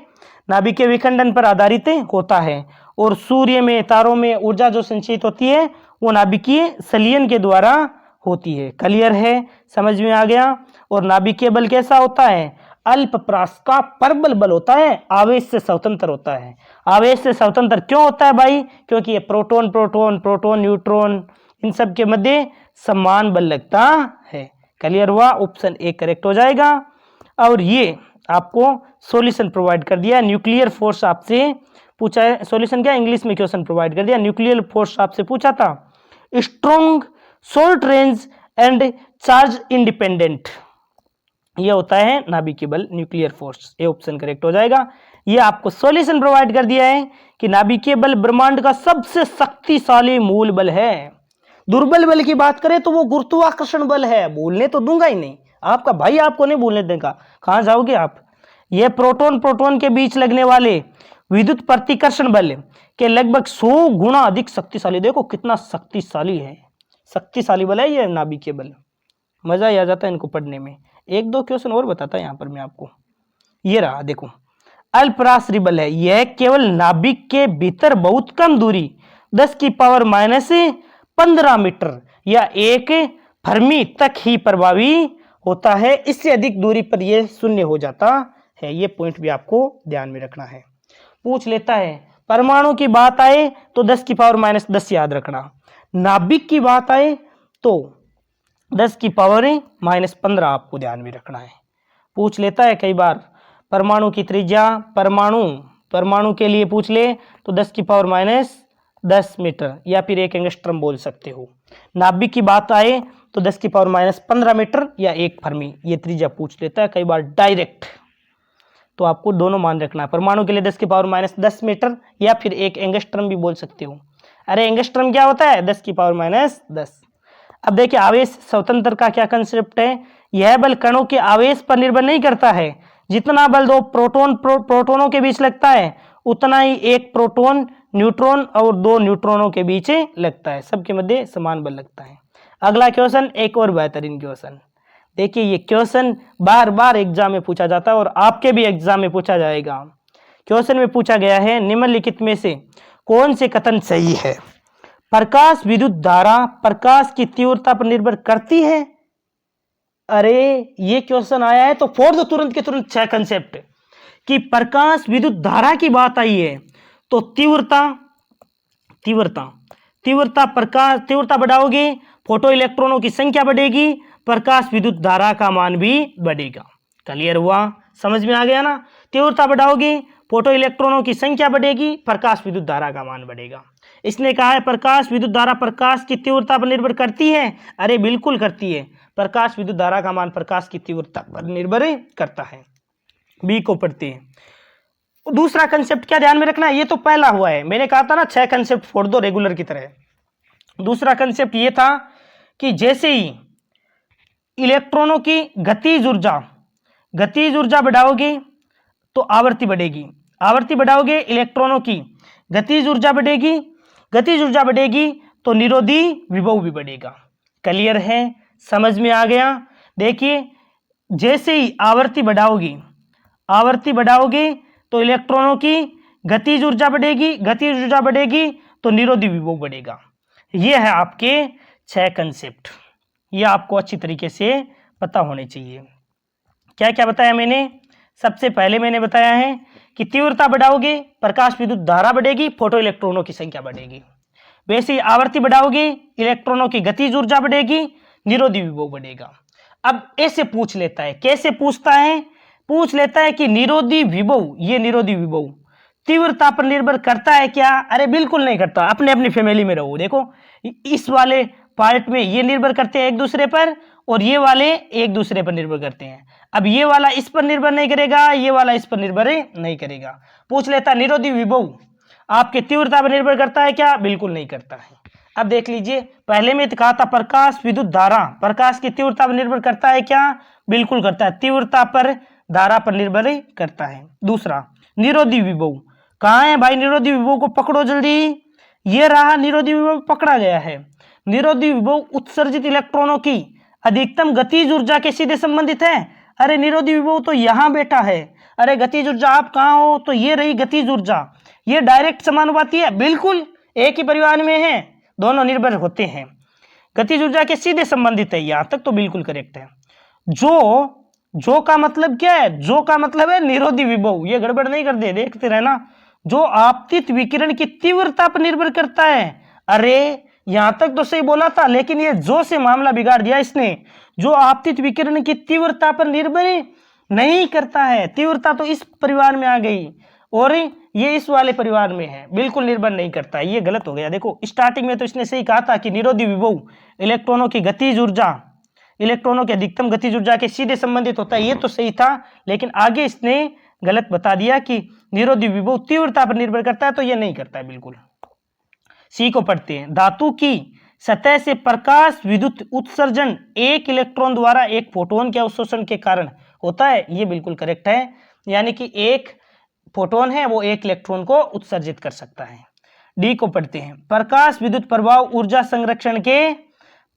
नाभिकीय विखंडन पर आधारित होता है और सूर्य में, तारों में ऊर्जा जो संचित होती है वो नाभिकीय संलयन के द्वारा होती है। क्लियर है, समझ में आ गया। और नाभिकीय बल कैसा होता है, अल्प पराश्रयी का परबल बल होता है, आवेश से स्वतंत्र होता है। आवेश से स्वतंत्र क्यों होता है भाई, क्योंकि ये प्रोटॉन प्रोटॉन प्रोटॉन न्यूट्रॉन इन सब के मध्य समान बल लगता है। क्लियर हुआ, ऑप्शन ए करेक्ट हो जाएगा। और ये आपको सॉल्यूशन प्रोवाइड कर दिया। न्यूक्लियर फोर्स आपसे पूछा है, सॉल्यूशन क्या इंग्लिश में क्वेश्चन प्रोवाइड कर दिया। न्यूक्लियर फोर्स आपसे पूछा था, strong, short range and charge independent, ये होता है नाभिकीय बल, न्यूक्लियर फोर्स, ये ऑप्शन करेक्ट हो जाएगा। ये आपको सॉल्यूशन प्रोवाइड कर दिया है कि नाभिकीय बल ब्रह्मांड का सबसे शक्तिशाली मूल बल है। दुर्बल बल की बात करें तो वो गुरुत्वाकर्षण बल है, बोलने तो दूंगा ही नहीं, आपका भाई आपको नहीं बोलने देगा, कहां जाओगे आप। ये प्रोटॉन प्रोटॉन के बीच लगने वाले विद्युत प्रतिकर्षण बल के लगभग 100 गुना अधिक शक्तिशाली, देखो कितना शक्तिशाली है, शक्तिशाली बल है ये नाभिकीय बल। मजा ही आ जाता है इनको पढ़ने में। एक दो क्वेश्चन और बताता है यहां पर मैं आपको, ये रहा देखो, अल्पराश्री बल है, यह केवल नाभिक के भीतर बहुत कम दूरी 10 की पावर -15 मीटर या 1 फर्मी तक ही प्रभावी होता है, इससे अधिक दूरी पर यह शून्य हो जाता है। ये पॉइंट भी आपको ध्यान में रखना है। पूछ लेता है परमाणु की बात आए तो 10 की पावर -10 याद रखना, नाभिक की बात आए तो 10 की पावर -15 आपको ध्यान में रखना है। पूछ लेता है कई बार परमाणु की त्रिज्या, परमाणु के लिए पूछ ले तो 10 की पावर -10 मीटर या फिर 1 एंगस्ट्रॉम बोल सकते हो। नाभिक की बात आए तो 10 की पावर -15 मीटर या 1 फर्मी, ये त्रिज्या पूछ लेता है कई बार डायरेक्ट, तो आपको दोनों मान रखना है। परमाणु के लिए 10 की पावर -10 मीटर या फिर 1 एंगस्ट्रॉम भी बोल सकते हो। अरे एंगस्ट्रॉम क्या होता है, 10 की पावर -10। अब देखिए आवेश स्वतंत्र का क्या कंसेप्ट है, यह बल कणों के आवेश पर निर्भर नहीं करता है, जितना बल दो प्रोटोनों के बीच लगता है उतना ही एक प्रोटॉन, न्यूट्रॉन और 2 न्यूट्रॉनों के बीच लगता है, सबके मध्य समान बल लगता है। अगला क्वेश्चन एक और बेहतरीन क्वेश्चन, देखिए ये क्वेश्चन बार बार एग्जाम में पूछा जाता है और आपके भी एग्जाम में पूछा जाएगा। क्वेश्चन में पूछा गया है निम्नलिखित में से कौन से कथन सही है, प्रकाश विद्युत धारा प्रकाश की तीव्रता पर निर्भर करती है। अरे ये क्वेश्चन आया है तो फोड़ दो तुरंत के तुरंत 6 कंसेप्ट कि प्रकाश विद्युत धारा की बात आई है तो तीव्रता बढ़ाओगे, फोटो इलेक्ट्रॉनों की संख्या बढ़ेगी, प्रकाश विद्युत धारा का मान भी बढ़ेगा। क्लियर हुआ, समझ में आ गया ना। तीव्रता बढ़ाओगे, फोटो इलेक्ट्रॉनों की संख्या बढ़ेगी, प्रकाश विद्युत धारा का मान बढ़ेगा। इसने कहा है प्रकाश विद्युत धारा प्रकाश की तीव्रता पर निर्भर करती है, अरे बिल्कुल करती है, प्रकाश विद्युत धारा का मान प्रकाश की तीव्रता पर निर्भर करता है। बी को पढ़ते हैं। दूसरा कंसेप्ट क्या ध्यान में रखना है, ये तो पहला हुआ है, मैंने कहा था ना 6 कंसेप्ट फोड़ दो रेगुलर की तरह। दूसरा कंसेप्ट ये था कि जैसे ही इलेक्ट्रॉनों की गतिज ऊर्जा बढ़ाओगे तो आवृत्ति बढ़ेगी, आवृत्ति बढ़ाओगे इलेक्ट्रॉनों की गतिज ऊर्जा बढ़ेगी तो निरोधी विभव भी बढ़ेगा। क्लियर है, समझ में आ गया। देखिए जैसे ही आवृत्ति बढ़ाओगे तो इलेक्ट्रॉनों की गतिज ऊर्जा बढ़ेगी तो निरोधी विभव बढ़ेगा। ये है आपके 6 कंसेप्ट, ये आपको अच्छी तरीके से पता होने चाहिए। क्या क्या बताया मैंने, सबसे पहले मैंने बताया है कि तीव्रता बढ़ाओगे प्रकाश विद्युत धारा बढ़ेगी, फोटो इलेक्ट्रॉनों की संख्या बढ़ेगी। वैसे ही आवृत्ति बढ़ाओगे इलेक्ट्रॉनों की गतिज ऊर्जा बढ़ेगी, निरोधी विभव बढ़ेगा। अब ऐसे पूछ लेता है, कैसे पूछता है, पूछ लेता है कि निरोधी विभव, ये निरोधी विभव तीव्रता पर निर्भर करता है क्या। अरे बिल्कुल नहीं करता, अपने अपनी फैमिली में रहो। देखो इस वाले पार्ट में ये निर्भर करते हैं एक दूसरे पर और ये वाले एक दूसरे पर निर्भर करते हैं। अब ये वाला इस पर निर्भर नहीं करेगा, ये वाला इस पर निर्भर नहीं करेगा। पूछ लेता निरोधी विभव आपके तीव्रता पर निर्भर करता है क्या, बिल्कुल नहीं करता है। अब देख लीजिए पहले में कहा था प्रकाश विद्युत धारा प्रकाश की तीव्रता पर निर्भर करता है क्या, बिल्कुल करता है, तीव्रता पर धारा पर निर्भर करता है। दूसरा निरोधी विभव, कहाँ है भाई निरोधी विभव को पकड़ो जल्दी, ये रहा निरोधी विभव पकड़ा गया है। निरोधी विभव उत्सर्जित इलेक्ट्रॉनों की अधिकतम गतिज ऊर्जा के सीधे संबंधित है। अरे निरोधी विभव तो यहाँ बैठा है, अरे गतिज ऊर्जा आप कहाँ हो, तो ये रही गतिज ऊर्जा, ये डायरेक्ट समानुपाती है, बिल्कुल एक ही परिवार में है, दोनों निर्भर होते हैं, गतिज ऊर्जा के सीधे संबंधित है, यहाँ तक तो बिल्कुल करेक्ट है। जो का मतलब क्या है, जो का मतलब है निरोधी विभव, ये गड़बड़ नहीं कर दे, देखते रहना। जो आपतित विकिरण की तीव्रता पर निर्भर करता है, अरे यहां तक तो सही बोला था, लेकिन ये जो से मामला बिगाड़ दिया इसने। जो आपतित विकिरण की तीव्रता पर निर्भर नहीं करता है। तीव्रता तो इस परिवार में आ गई और ये इस वाले परिवार में है, बिल्कुल निर्भर नहीं करता है। ये गलत हो गया। देखो स्टार्टिंग में तो इसने सही कहा था कि निरोधी विभव इलेक्ट्रॉनों की गतिज ऊर्जा, इलेक्ट्रॉनों की अधिकतम गतिज ऊर्जा के सीधे संबंधित होता है, ये तो सही था। लेकिन आगे इसने गलत बता दिया कि निरोधी विभव तीव्रता पर निर्भर करता है, तो ये नहीं करता है बिल्कुल। सी को पढ़ते हैं। धातु की सतह से प्रकाश विद्युत उत्सर्जन एक इलेक्ट्रॉन द्वारा एक फोटोन के अवशोषण के कारण होता है, ये बिल्कुल करेक्ट है। यानी कि एक फोटोन है वो एक इलेक्ट्रॉन को उत्सर्जित कर सकता है। डी को पढ़ते हैं। प्रकाश विद्युत प्रभाव ऊर्जा संरक्षण के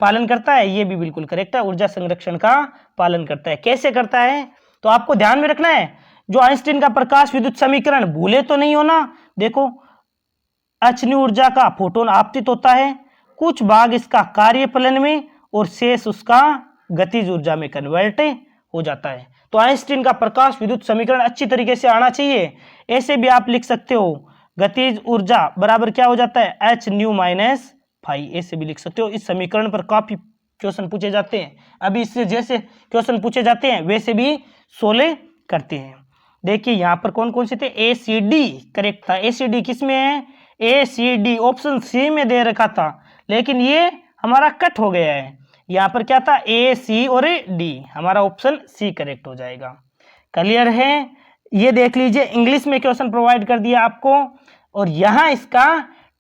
पालन करता है, ये भी बिल्कुल करेक्ट है। ऊर्जा संरक्षण का पालन करता है। कैसे करता है तो आपको ध्यान में रखना है, जो आइंस्टीन का प्रकाश विद्युत समीकरण भूले तो नहीं होना। देखो अचन्यू ऊर्जा का फोटोन आपतित होता है, कुछ भाग इसका कार्यफलन में और शेष उसका गतिज ऊर्जा में कन्वर्ट हो जाता है। तो आइंस्टीन का प्रकाश विद्युत समीकरण अच्छी तरीके से आना चाहिए। ऐसे भी आप लिख सकते हो, गतिज ऊर्जा बराबर क्या हो जाता है, एच न्यू माइनस फाई, ऐसे भी लिख सकते हो। इस समीकरण पर काफी क्वेश्चन पूछे जाते हैं। अभी इससे जैसे क्वेश्चन पूछे जाते हैं वैसे भी 16 करते हैं। देखिए यहाँ पर कौन कौन से थे, ए सी डी करेक्ट था। ए सी डी किस में है, ए सी डी ऑप्शन सी में दे रखा था, लेकिन ये हमारा कट हो गया है। यहाँ पर क्या था, ए सी और डी, हमारा ऑप्शन सी करेक्ट हो जाएगा। क्लियर है। ये देख लीजिए इंग्लिश में क्वेश्चन प्रोवाइड कर दिया आपको और यहाँ इसका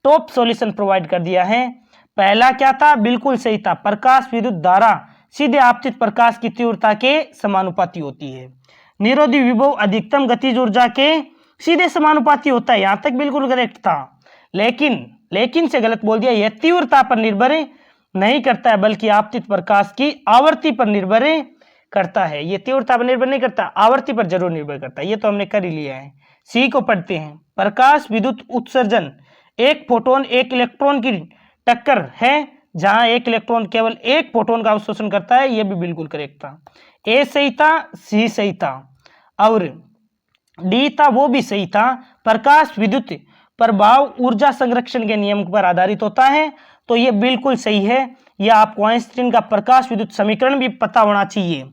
टॉप सॉल्यूशन प्रोवाइड कर दिया है। पहला क्या था, बिल्कुल सही था। प्रकाश विद्युत धारा सीधे आपतित प्रकाश की तीव्रता के समानुपाती होती है। निरोधी विभव अधिकतम गतिज ऊर्जा के सीधे समानुपाती होता है, यहां तक बिल्कुल करेक्ट था। लेकिन से गलत बोल दिया। यह तीव्रता पर निर्भर नहीं करता है बल्कि आपतित प्रकाश की आवृत्ति पर निर्भर करता है। यह तीव्रता पर निर्भर नहीं करता, आवृत्ति पर जरूर निर्भर करता है। ये तो हमने कर ही लिया है। सी को पढ़ते हैं। प्रकाश विद्युत उत्सर्जन एक फोटोन एक इलेक्ट्रॉन की टक्कर है, जहां एक इलेक्ट्रॉन केवल एक फोटोन का अवशोषण करता है, यह भी बिल्कुल करेक्ट था। ए सही था, सी सही था और डी था वो भी सही था। प्रकाश विद्युत प्रभाव ऊर्जा संरक्षण के नियम पर आधारित होता है, तो यह बिल्कुल सही है। यह आपको आइंस्टीन का प्रकाश विद्युत समीकरण भी पता होना चाहिए।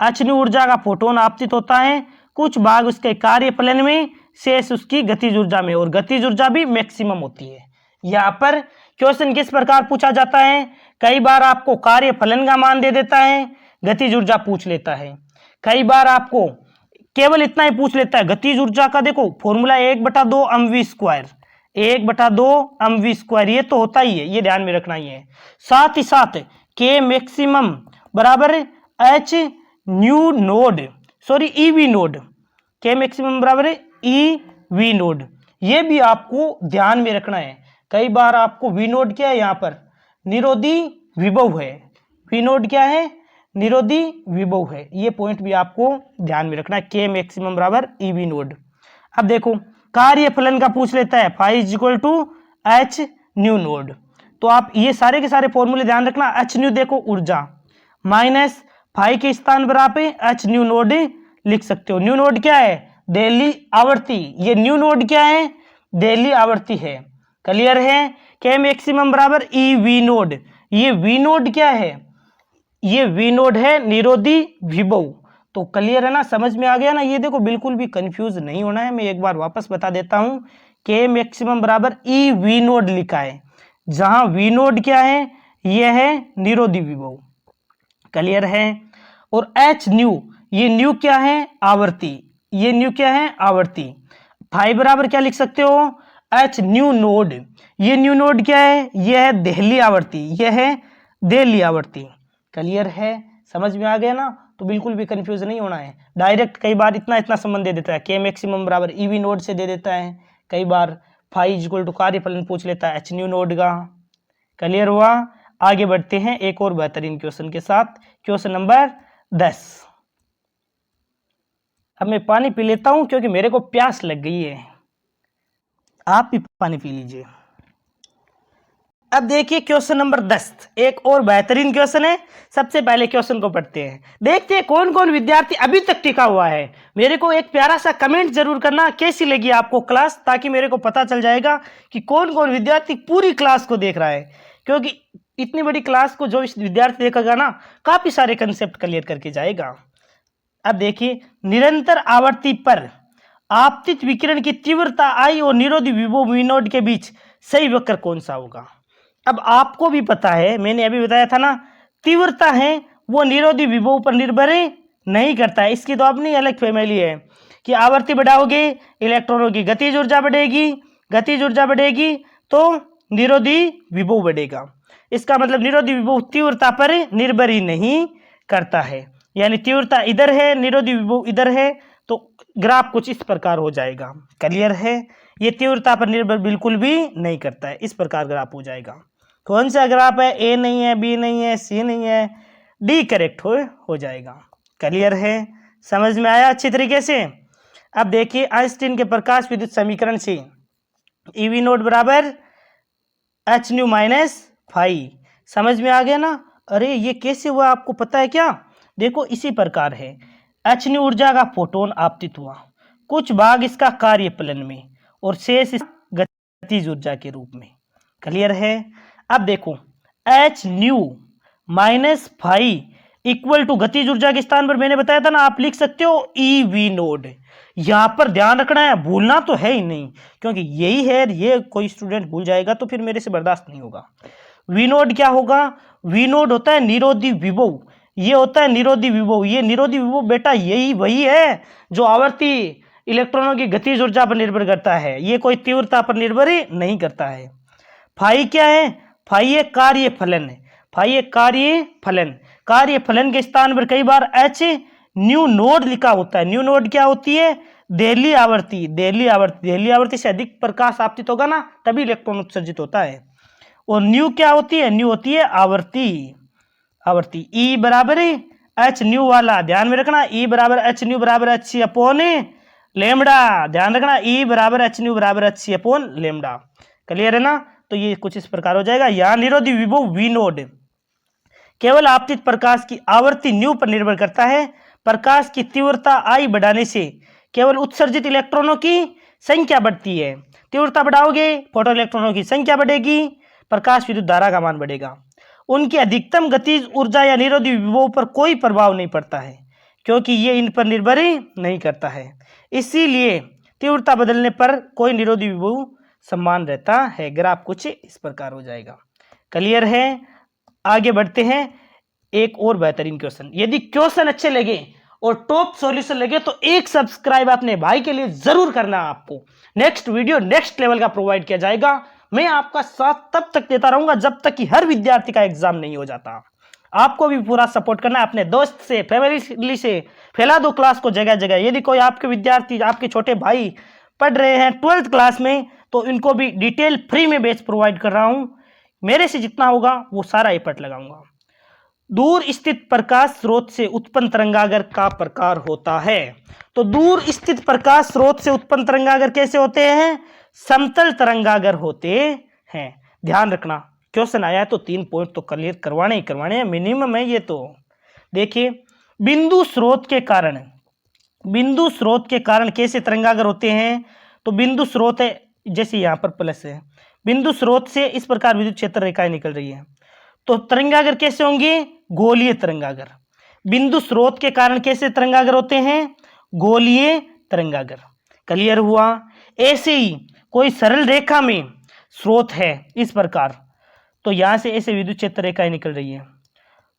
अचन्यू ऊर्जा का फोटोन आपतित होता है, कुछ भाग उसके कार्यफलन में, शेष उसकी गतिज ऊर्जा में, और गतिज ऊर्जा भी मैक्सिमम होती है। यहाँ पर क्वेश्चन किस प्रकार पूछा जाता है, कई बार आपको कार्यफलन का मान दे देता है, गतिज ऊर्जा पूछ लेता है। कई बार आपको केवल इतना ही पूछ लेता है गतिज ऊर्जा का। देखो formula 1/2 mv square, 1/2 mv square, ये तो होता ही है, ये ध्यान में रखना ही है। साथ ही साथ के मैक्सिमम बराबर H nu node, sorry E V node, के मैक्सिमम बराबर ई वी नोड, ये भी आपको ध्यान में रखना है। कई बार आपको वी नोड क्या है, यहाँ पर निरोधी विभव है। वी नोड क्या है, निरोधी विभव है। ये पॉइंट भी आपको ध्यान में रखना है, के मैक्सिमम बराबर ई वी नोड। अब देखो कार्यफलन का पूछ लेता है, phi is equal to H nu naught, तो आप ये सारे के सारे फॉर्मूले ध्यान रखना। एच न्यू देखो ऊर्जा माइनस फाई के स्थान पर आप एच न्यू नोड लिख सकते हो। न्यू नोड क्या है, दिल्ली आवर्ती, ये न्यू नोड क्या है, दिल्ली आवर्ती है। क्लियर है। के मैक्सिमम बराबर ई वी नोड, ये वी नोड क्या है, ये वी नोड है निरोधी विभव। तो क्लियर है ना, समझ में आ गया ना। ये देखो बिल्कुल भी कंफ्यूज नहीं होना है, मैं एक बार वापस बता देता हूं। के मैक्सिमम बराबर ई वी नोड लिखा है, जहां वी नोड क्या है, ये है निरोधी विभव। क्लियर है। और एच न्यू, ये न्यू क्या है, आवर्ती, ये न्यू क्या है, आवर्ती। फाई बराबर क्या लिख सकते हो, एच न्यू नोड, ये न्यू नोड क्या है, यह है दिल्ली आवर्ती, यह है दिल्ली आवर्ती। क्लियर है, समझ में आ गया ना। तो बिल्कुल भी कंफ्यूज नहीं होना है। डायरेक्ट कई बार इतना इतना संबंध दे देता है, के मैक्सिमम बराबर ईवी नोड से दे देता है, कई बार फाई इज इक्वल टू कार्यफलन पूछ लेता है एच न्यू नोड का। क्लियर हुआ। आगे बढ़ते हैं एक और बेहतरीन क्वेश्चन के साथ, क्वेश्चन नंबर 10। अब मैं पानी पी लेता हूं क्योंकि मेरे को प्यास लग गई है, आप भी पानी पी लीजिए। अब देखिए क्वेश्चन नंबर 10, एक और बेहतरीन क्वेश्चन है। सबसे पहले क्वेश्चन को पढ़ते हैं, देखते हैं कौन कौन विद्यार्थी अभी तक टिका हुआ है। मेरे को एक प्यारा सा कमेंट जरूर करना, कैसी लगी आपको क्लास, ताकि मेरे को पता चल जाएगा कि कौन कौन विद्यार्थी पूरी क्लास को देख रहा है। क्योंकि इतनी बड़ी क्लास को जो विद्यार्थी देखेगा ना, काफी सारे कंसेप्ट क्लियर करके जाएगा। अब देखिए, निरंतर आवर्ती पर आपतित विकिरण की तीव्रता आई और निरोधी विभव वी नॉट के बीच सही वक्र कौन सा होगा। अब आपको भी पता है, मैंने अभी बताया था ना, तीव्रता है वो निरोधी विभव पर निर्भर नहीं करता है। इसकी तो अपनी अलग फैमिली है कि आवर्ती बढ़ाओगे इलेक्ट्रॉनों की गतिज ऊर्जा बढ़ेगी, गतिज ऊर्जा बढ़ेगी तो निरोधी विभव बढ़ेगा। इसका मतलब निरोधी विभव तीव्रता पर निर्भर ही नहीं करता है, यानी तीव्रता इधर है, निरोधी विभव इधर है, तो ग्राफ कुछ इस प्रकार हो जाएगा। क्लियर है, ये तीव्रता पर निर्भर बिल्कुल भी नहीं करता है, इस प्रकार ग्राफ हो जाएगा। कौन सा ग्राफ है, ए नहीं है, बी नहीं है, सी नहीं है, डी करेक्ट हो जाएगा। क्लियर है, समझ में आया अच्छी तरीके से। अब देखिए, आइंस्टीन के प्रकाश विद्युत समीकरण से ईवी नोट बराबर एच न्यू माइनस फाई, समझ में आ गया ना। अरे ये कैसे हुआ आपको पता है क्या, देखो इसी प्रकार है, एच न्यू ऊर्जा का फोटोन आपतित हुआ, कुछ भाग इसका कार्य फलन में और शेष गतिज ऊर्जा के रूप में। क्लियर है। अब देखो H nu minus phi equal to गतिज ऊर्जा के स्थान पर मैंने बताया था ना, आप लिख सकते हो ई वी नोड। यहां पर ध्यान रखना है, भूलना तो है ही नहीं, क्योंकि यही है, ये कोई स्टूडेंट भूल जाएगा तो फिर मेरे से बर्दाश्त नहीं होगा। वी नोड क्या होगा, वी नोड होता है निरोधी विभव, ये होता है निरोधी विभव। ये निरोधी विभव बेटा यही वही है जो आवर्ती इलेक्ट्रॉनों की गतिज ऊर्जा पर निर्भर करता है, ये कोई तीव्रता पर निर्भर नहीं करता है। फाई क्या है, फाई एक कार्य फलन है, फाई एक कार्य फलन, कार्य फलन के स्थान पर कई बार एच न्यू नोड लिखा होता है। न्यू नोड क्या होती है, देहली आवर्ती, देहली आवर्ती, देहली आवर्ती से अधिक प्रकाश आपतित होगा ना तभी इलेक्ट्रॉन उत्सर्जित होता है। और न्यू क्या होती है, न्यू होती है आवर्ती, आवर्ती। ई बराबर एच न्यू वाला ध्यान में रखना, ई बराबर एच न्यू बराबर एच सी अपॉन लेमडा, ध्यान रखना, ई बराबर एच न्यू बराबर H C upon lambda. Clear है ना। तो ये कुछ इस प्रकार हो जाएगा। यहाँ निरोधी विभव वी नोड केवल आपतित प्रकाश की आवर्ती न्यू पर निर्भर करता है। प्रकाश की तीव्रता आई बढ़ाने से केवल उत्सर्जित इलेक्ट्रॉनों की संख्या बढ़ती है। तीव्रता बढ़ाओगे फोटो इलेक्ट्रॉनों की संख्या बढ़ेगी, प्रकाश विद्युत धारा का मान बढ़ेगा। उनकी अधिकतम गतिज ऊर्जा या निरोधी विभव पर कोई प्रभाव नहीं पड़ता है, क्योंकि ये इन पर निर्भर ही नहीं करता है। इसीलिए तीव्रता बदलने पर कोई निरोधी विभव समान रहता है। ग्राफ कुछ इस प्रकार हो जाएगा। क्लियर है। आगे बढ़ते हैं, एक और बेहतरीन क्वेश्चन। यदि क्वेश्चन अच्छे लगे और टॉप सॉल्यूशन लगे तो एक सब्सक्राइब अपने भाई के लिए जरूर करना। आपको नेक्स्ट वीडियो नेक्स्ट लेवल का प्रोवाइड किया जाएगा। मैं आपका साथ तब तक देता रहूंगा जब तक कि हर विद्यार्थी का एग्जाम नहीं हो जाता। आपको भी पूरा सपोर्ट करना है, अपने दोस्त से फैमिली से फैला दो क्लास को जगह जगह। यदि कोई आपके विद्यार्थी, आपके छोटे भाई पढ़ रहे हैं 12th क्लास में, तो इनको भी डिटेल फ्री में बैच प्रोवाइड कर रहा हूं। मेरे से जितना होगा वो सारा एफर्ट लगाऊंगा। दूर स्थित प्रकाश स्रोत से उत्पन्न तरंगागर का प्रकार होता है। तो दूर स्थित प्रकाश स्रोत से उत्पन्न तरंगागर कैसे होते हैं, समतल तरंगागर होते हैं। ध्यान रखना, क्वेश्चन आया है तो 3 पॉइंट तो क्लियर करवाने ही करवाने हैं, मिनिमम है ये। तो देखिए, बिंदु स्रोत के कारण कैसे तरंगागर होते हैं। तो बिंदु स्रोत है, जैसे यहाँ पर प्लस है, बिंदु स्रोत से इस प्रकार विद्युत क्षेत्र रेखाएं निकल रही है, तो तरंगागर कैसे होंगे, गोलीय तरंगागर। बिंदु स्रोत के कारण कैसे तरंगागर होते हैं, गोलीय तरंगागर। क्लियर हुआ। ऐसे ही कोई सरल रेखा में स्रोत है इस प्रकार, तो यहां से ऐसे विद्युत क्षेत्र रेखाएं निकल रही है,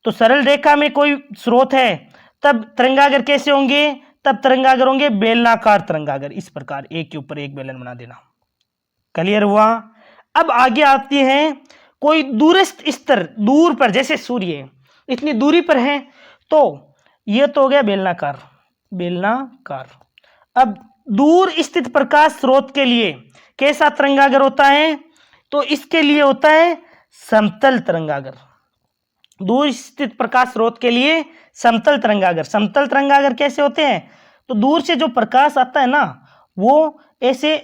तो सरल रेखा में कोई स्रोत है, तब तरंगागर कैसे होंगे, तब तरंगागर होंगे बेलनाकार तरंगागर। इस प्रकार एक के ऊपर एक बेलन बना देना। क्लियर हुआ। अब आगे आती है, कोई दूरस्थ स्तर, दूर पर, जैसे सूर्य इतनी दूरी पर है, तो ये तो हो गया बेलनाकार, बेलनाकार। अब दूर स्थित प्रकाश स्रोत के लिए कैसा तरंगागर होता है, तो इसके लिए होता है समतल तरंगागर। दूर स्थित प्रकाश स्रोत के लिए समतल तरंगागर। समतल तरंगागर कैसे होते हैं, तो दूर से जो प्रकाश आता है ना, वो ऐसे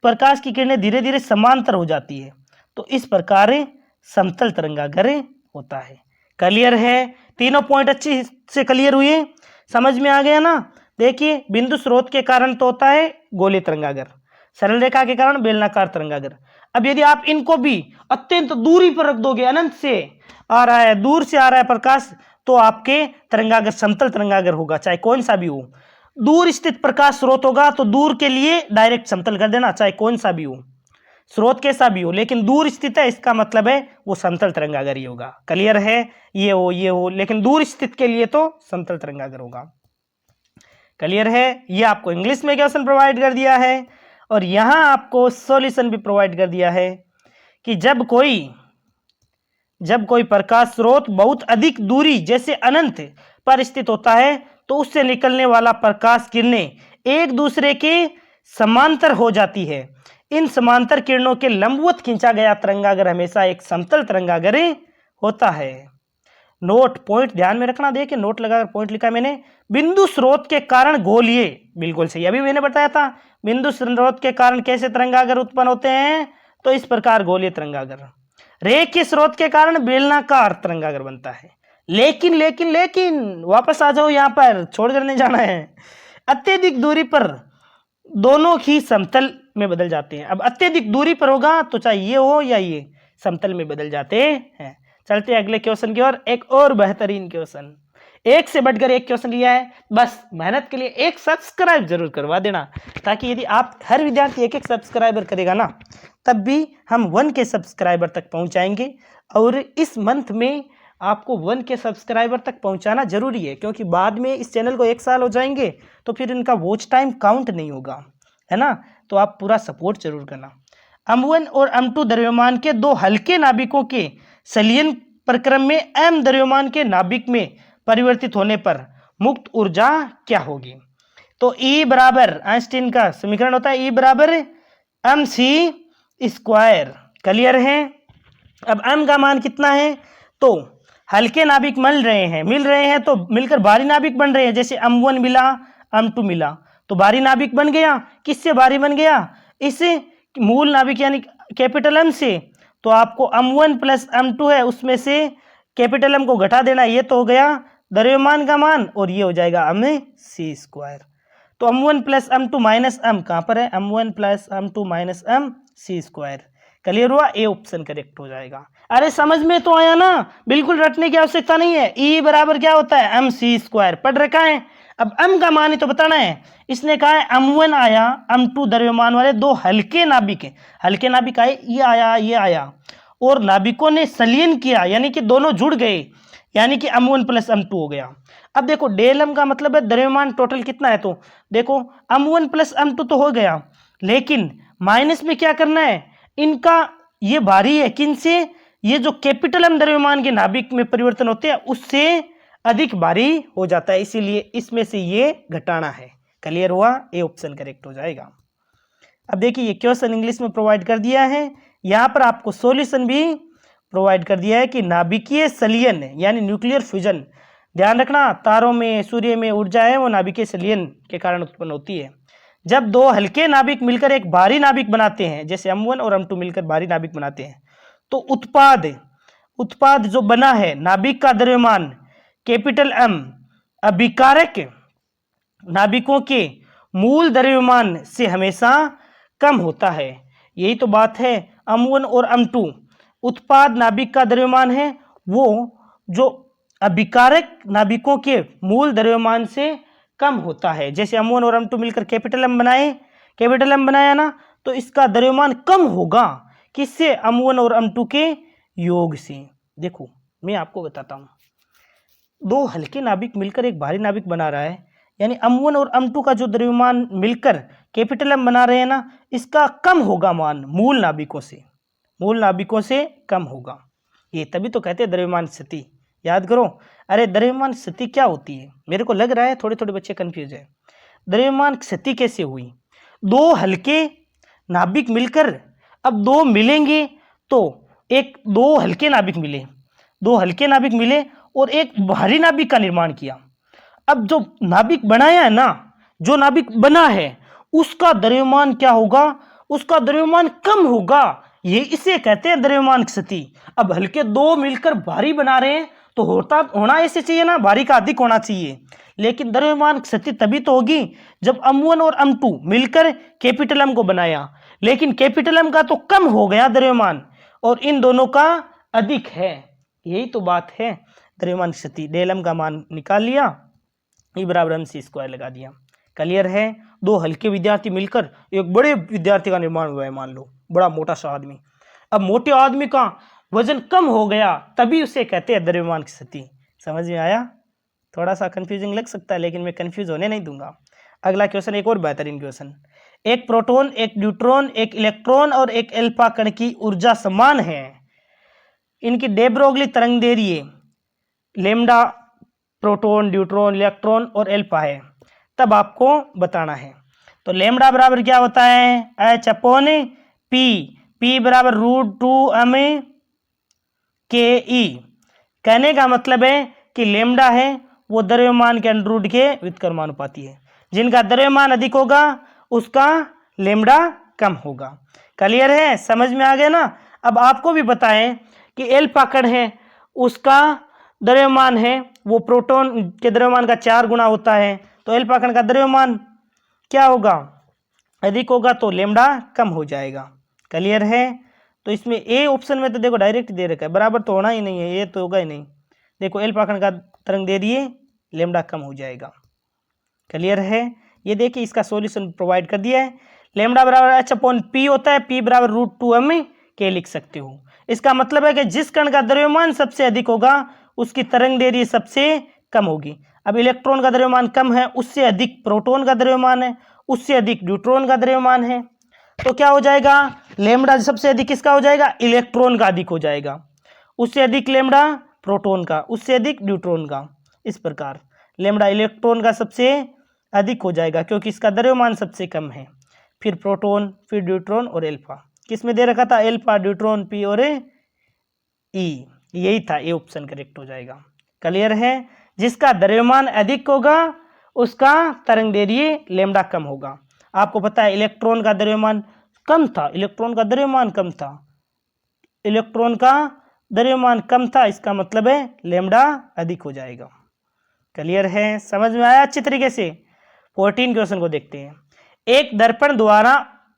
प्रकाश की किरणें धीरे धीरे समांतर हो जाती है, तो इस प्रकार समतल तरंगागर होता है। क्लियर है। तीनों पॉइंट अच्छी से क्लियर हुए, समझ में आ गया ना। देखिए, बिंदु स्रोत के कारण तो होता है गोलीय तरंगागर, सरल रेखा के कारण बेलनाकार तरंगागर। अब यदि आप इनको भी अत्यंत दूरी पर रख दोगे, अनंत से आ रहा है, दूर से आ रहा है प्रकाश, तो तो आपके तरंगागर समतल तरंगागर होगा, चाहे कौन सा भी हो। दूर स्थित प्रकाश स्रोत होगा तो दूर के लिए डायरेक्ट समतल कर देना, चाहे कौन सा भी हो, स्रोत कैसा भी हो, लेकिन दूर स्थित है इसका मतलब है वो समतल तरंगागर ही होगा। क्लियर है? ये हो, लेकिन दूर स्थित के लिए तो समतल तरंगागर होगा। क्लियर है? ये आपको इंग्लिश में क्वेश्चन प्रोवाइड कर दिया है और यहां आपको सॉल्यूशन भी प्रोवाइड कर दिया है कि जब कोई प्रकाश स्रोत बहुत अधिक दूरी जैसे अनंत पर स्थित होता है तो उससे निकलने वाला प्रकाश किरणें एक दूसरे के समांतर हो जाती है। इन समांतर किरणों के लंबवत खींचा गया तरंगागर हमेशा एक समतल तरंगागर होता है। नोट पॉइंट ध्यान में रखना, देखिए नोट लगाकर पॉइंट लिखा मैंने। बिंदु स्रोत के कारण गोलीय, बिल्कुल सही, अभी मैंने बताया था बिंदु स्रोत के कारण कैसे तरंगागर उत्पन्न होते हैं, तो इस प्रकार गोलीय तरंगागर। रेखीय स्रोत के कारण बेलनाकार तरंगागर बनता है। लेकिन वापस आ जाओ, यहां पर छोड़कर नहीं जाना है। अत्यधिक दूरी पर दोनों ही समतल में बदल जाते हैं। अब अत्यधिक दूरी पर होगा तो चाहे ये हो या ये समतल में बदल जाते हैं। चलते अगले क्वेश्चन की ओर। एक और बेहतरीन क्वेश्चन, एक से बढ़कर एक क्वेश्चन लिया है। बस मेहनत के लिए एक सब्सक्राइब जरूर करवा देना, ताकि यदि आप हर विद्यार्थी एक सब्सक्राइबर करेगा ना, तब भी हम 1 के सब्सक्राइबर तक पहुंच जाएंगे। और इस मंथ में आपको 1 के सब्सक्राइबर तक पहुंचाना जरूरी है, क्योंकि बाद में इस चैनल को 1 साल हो जाएंगे तो फिर इनका वॉच टाइम काउंट नहीं होगा, है ना। तो आप पूरा सपोर्ट जरूर करना। M1 और M2 द्रव्यमान के दो हल्के नाभिकों के संलयन प्रक्रम में M द्रव्यमान के नाभिक में परिवर्तित होने पर मुक्त ऊर्जा क्या होगी? तो E बराबर, आइंस्टीन का समीकरण होता है E बराबर mc²। क्लियर है? अब M का मान कितना है? तो हल्के नाभिक मिल रहे हैं तो मिलकर भारी नाभिक बन रहे हैं। जैसे M1 मिला, M2 मिला, तो भारी नाभिक बन गया। किससे भारी बन गया? इस मूल नाभिक यानी कैपिटल M से। तो आपको M1 प्लस M2 है, उसमें से कैपिटल M को घटा देना। ये तो हो गया द्रव्यमान का मान और ये हो जाएगा mc²। तो M1 plus M2 minus M कहाँ पर है? M1 plus M2 minus mc²। Clear हुआ? ए ऑप्शन करेक्ट हो जाएगा। अरे समझ में तो आया ना, बिल्कुल रटने की आवश्यकता नहीं है। E बराबर क्या होता है? mc²। पढ़ रखा है। अब M का मान ही तो बताना है। इसने कहा है M1 आया, M2 द्रव्यमान वाले दो हल्के नाभिक है। हल्के नाभिक आए, ये आया और नाभिकों ने संलयन किया, यानी कि दोनों जुड़ गए, यानी कि M1 प्लस M2 हो गया। अब देखो डेल M का मतलब है द्रव्यमान टोटल कितना है। तो देखो M1 प्लस M2 तो हो गया, लेकिन माइनस में क्या करना है? इनका ये भारी है, किनसे? ये जो कैपिटल M द्रव्यमान के नाभिक में परिवर्तन होते हैं उससे अधिक भारी हो जाता है, इसीलिए इसमें से ये घटाना है। क्लियर हुआ? ए ऑप्शन करेक्ट हो जाएगा। अब देखिए ये क्वेश्चन इंग्लिश में प्रोवाइड कर दिया है, यहाँ पर आपको सॉल्यूशन भी प्रोवाइड कर दिया है कि नाभिकीय संलयन यानी न्यूक्लियर फ्यूजन, ध्यान रखना तारों में, सूर्य में ऊर्जा है वो नाभिकीय संलयन के कारण उत्पन्न होती है। जब दो हल्के नाभिक मिलकर एक भारी नाभिक बनाते हैं, जैसे M1 और M2 मिलकर भारी नाभिक बनाते हैं, तो उत्पाद जो बना है नाभिक का द्रव्यमान कैपिटल M अभिकारक नाभिकों के मूल द्रव्यमान से हमेशा कम होता है। यही तो बात है। M1 और M2 उत्पाद नाभिक का द्रव्यमान है वो जो अभिकारक नाभिकों के मूल द्रव्यमान से कम होता है। जैसे M1 और M2 मिलकर कैपिटल M बनाया ना, तो इसका द्रव्यमान कम होगा किससे? M1 और M2 के योग से। देखो मैं आपको बताता हूँ, दो हल्के नाभिक मिलकर एक भारी नाभिक बना रहा है, यानी M1 और M2 का जो द्रव्यमान मिलकर कैपिटल M बना रहे हैं ना, इसका कम होगा मान मूल नाभिकों से कम होगा। ये तभी तो कहते हैं द्रव्यमान स्थिति। याद करो। अरे द्रव्यमान स्थिति क्या होती है? मेरे को लग रहा है थोड़े बच्चे कंफ्यूज है। द्रव्यमान स्थिति कैसे हुई? दो हल्के नाभिक मिलकर, अब दो मिलेंगे तो दो हल्के नाभिक मिले और एक भारी नाभिक का निर्माण किया। अब जो नाभिक बनाया है ना, जो नाभिक बना है उसका द्रव्यमान क्या होगा? उसका द्रव्यमान कम होगा। ये इसे कहते हैं द्रव्यमान स्थिति। अब हल्के दो मिलकर भारी बना रहे हैं तो होना ऐसे चाहिए ना, भारी का अधिक होना चाहिए। लेकिन द्रव्यमान स्थिति तभी तो होगी जब M1 और M2 मिलकर कैपिटल M को बनाया, लेकिन कैपिटल M का तो कम हो गया द्रव्यमान और इन दोनों का अधिक है। यही तो बात है। द्रव्यमान क्षति, डेल m का मान निकाल लिया, E बराबर mc² लगा दिया। क्लियर है। दो हल्के विद्यार्थी मिलकर एक बड़े विद्यार्थी का निर्माण हुआ है, मान लो बड़ा मोटा सा आदमी। अब मोटे आदमी का वजन कम हो गया, तभी उसे कहते हैं द्रव्यमान क्षति। समझ में आया? थोड़ा सा कंफ्यूजिंग लग सकता है, लेकिन मैं कंफ्यूज होने नहीं दूंगा। अगला क्वेश्चन एक और बेहतरीन क्वेश्चन। एक प्रोटॉन, एक न्यूट्रॉन, एक इलेक्ट्रॉन और एक अल्फा कण की ऊर्जा समान है। इनकी डे ब्रोगली तरंगदैर्घ्य लैम्डा प्रोटॉन, न्यूट्रॉन, इलेक्ट्रॉन और अल्फा है, तब आपको बताना है। तो लैम्डा बराबर क्या होता है? H/P, P बराबर √2m ke। कहने का मतलब है कि लैम्डा है वो द्रव्यमान के अंडर के व्युत्क्रमानुपाती है। जिनका द्रव्यमान अधिक होगा उसका लैम्डा कम होगा। क्लियर है? समझ में आ गया ना? अब आपको भी पता है कि अल्फा कण है उसका द्रव्यमान है वो प्रोटॉन के द्रव्यमान का 4 गुना होता है। तो अल्फा कण का द्रव्यमान क्या होगा? अधिक होगा, तो लैम्डा कम हो जाएगा। क्लियर है? तो इसमें ए ऑप्शन में तो देखो डायरेक्ट दे रखा है, बराबर तो होना ही नहीं है, ये तो होगा ही नहीं। देखो अल्फा कण का तरंगदैर्घ्य लैम्डा कम हो जाएगा। क्लियर है? ये देखिए इसका सॉल्यूशन प्रोवाइड कर दिया है। लैम्डा बराबर H/P होता है, P बराबर √2m के लिख सकते हो। इसका मतलब है कि जिस कण का द्रव्यमान सबसे अधिक होगा उसकी तरंगदैर्घ्य सबसे कम होगी। अब इलेक्ट्रॉन का द्रव्यमान कम है, उससे अधिक प्रोटॉन का द्रव्यमान है, उससे अधिक न्यूट्रॉन का द्रव्यमान है, तो क्या हो जाएगा? लैम्डा सबसे अधिक किसका हो जाएगा? इलेक्ट्रॉन का अधिक हो जाएगा। उससे अधिक लैम्डा प्रोटॉन का, उससे अधिक न्यूट्रॉन का। इस प्रकार लैम्डा इलेक्ट्रॉन का सबसे अधिक हो जाएगा क्योंकि इसका द्रव्यमान सबसे कम है। फिर प्रोटॉन, फिर न्यूट्रॉन और अल्फा। किस में दे रखा था? अल्फा, न्यूट्रॉन, पी और ई। यही था, ये ऑप्शन करेक्ट हो जाएगा। क्लियर है? जिसका द्रव्यमान अधिक होगा उसका तरंगदैर्घ्य लैम्डा कम होगा। आपको पता है इलेक्ट्रॉन का द्रव्यमान कम था, इलेक्ट्रॉन का द्रव्यमान कम था, इलेक्ट्रॉन का द्रव्यमान कम था, इसका मतलब है लैम्डा अधिक हो जाएगा। क्लियर है? समझ में आया अच्छी तरीके से? 14 क्वेश्चन को देखते हैं। एक दर्पण द्वारा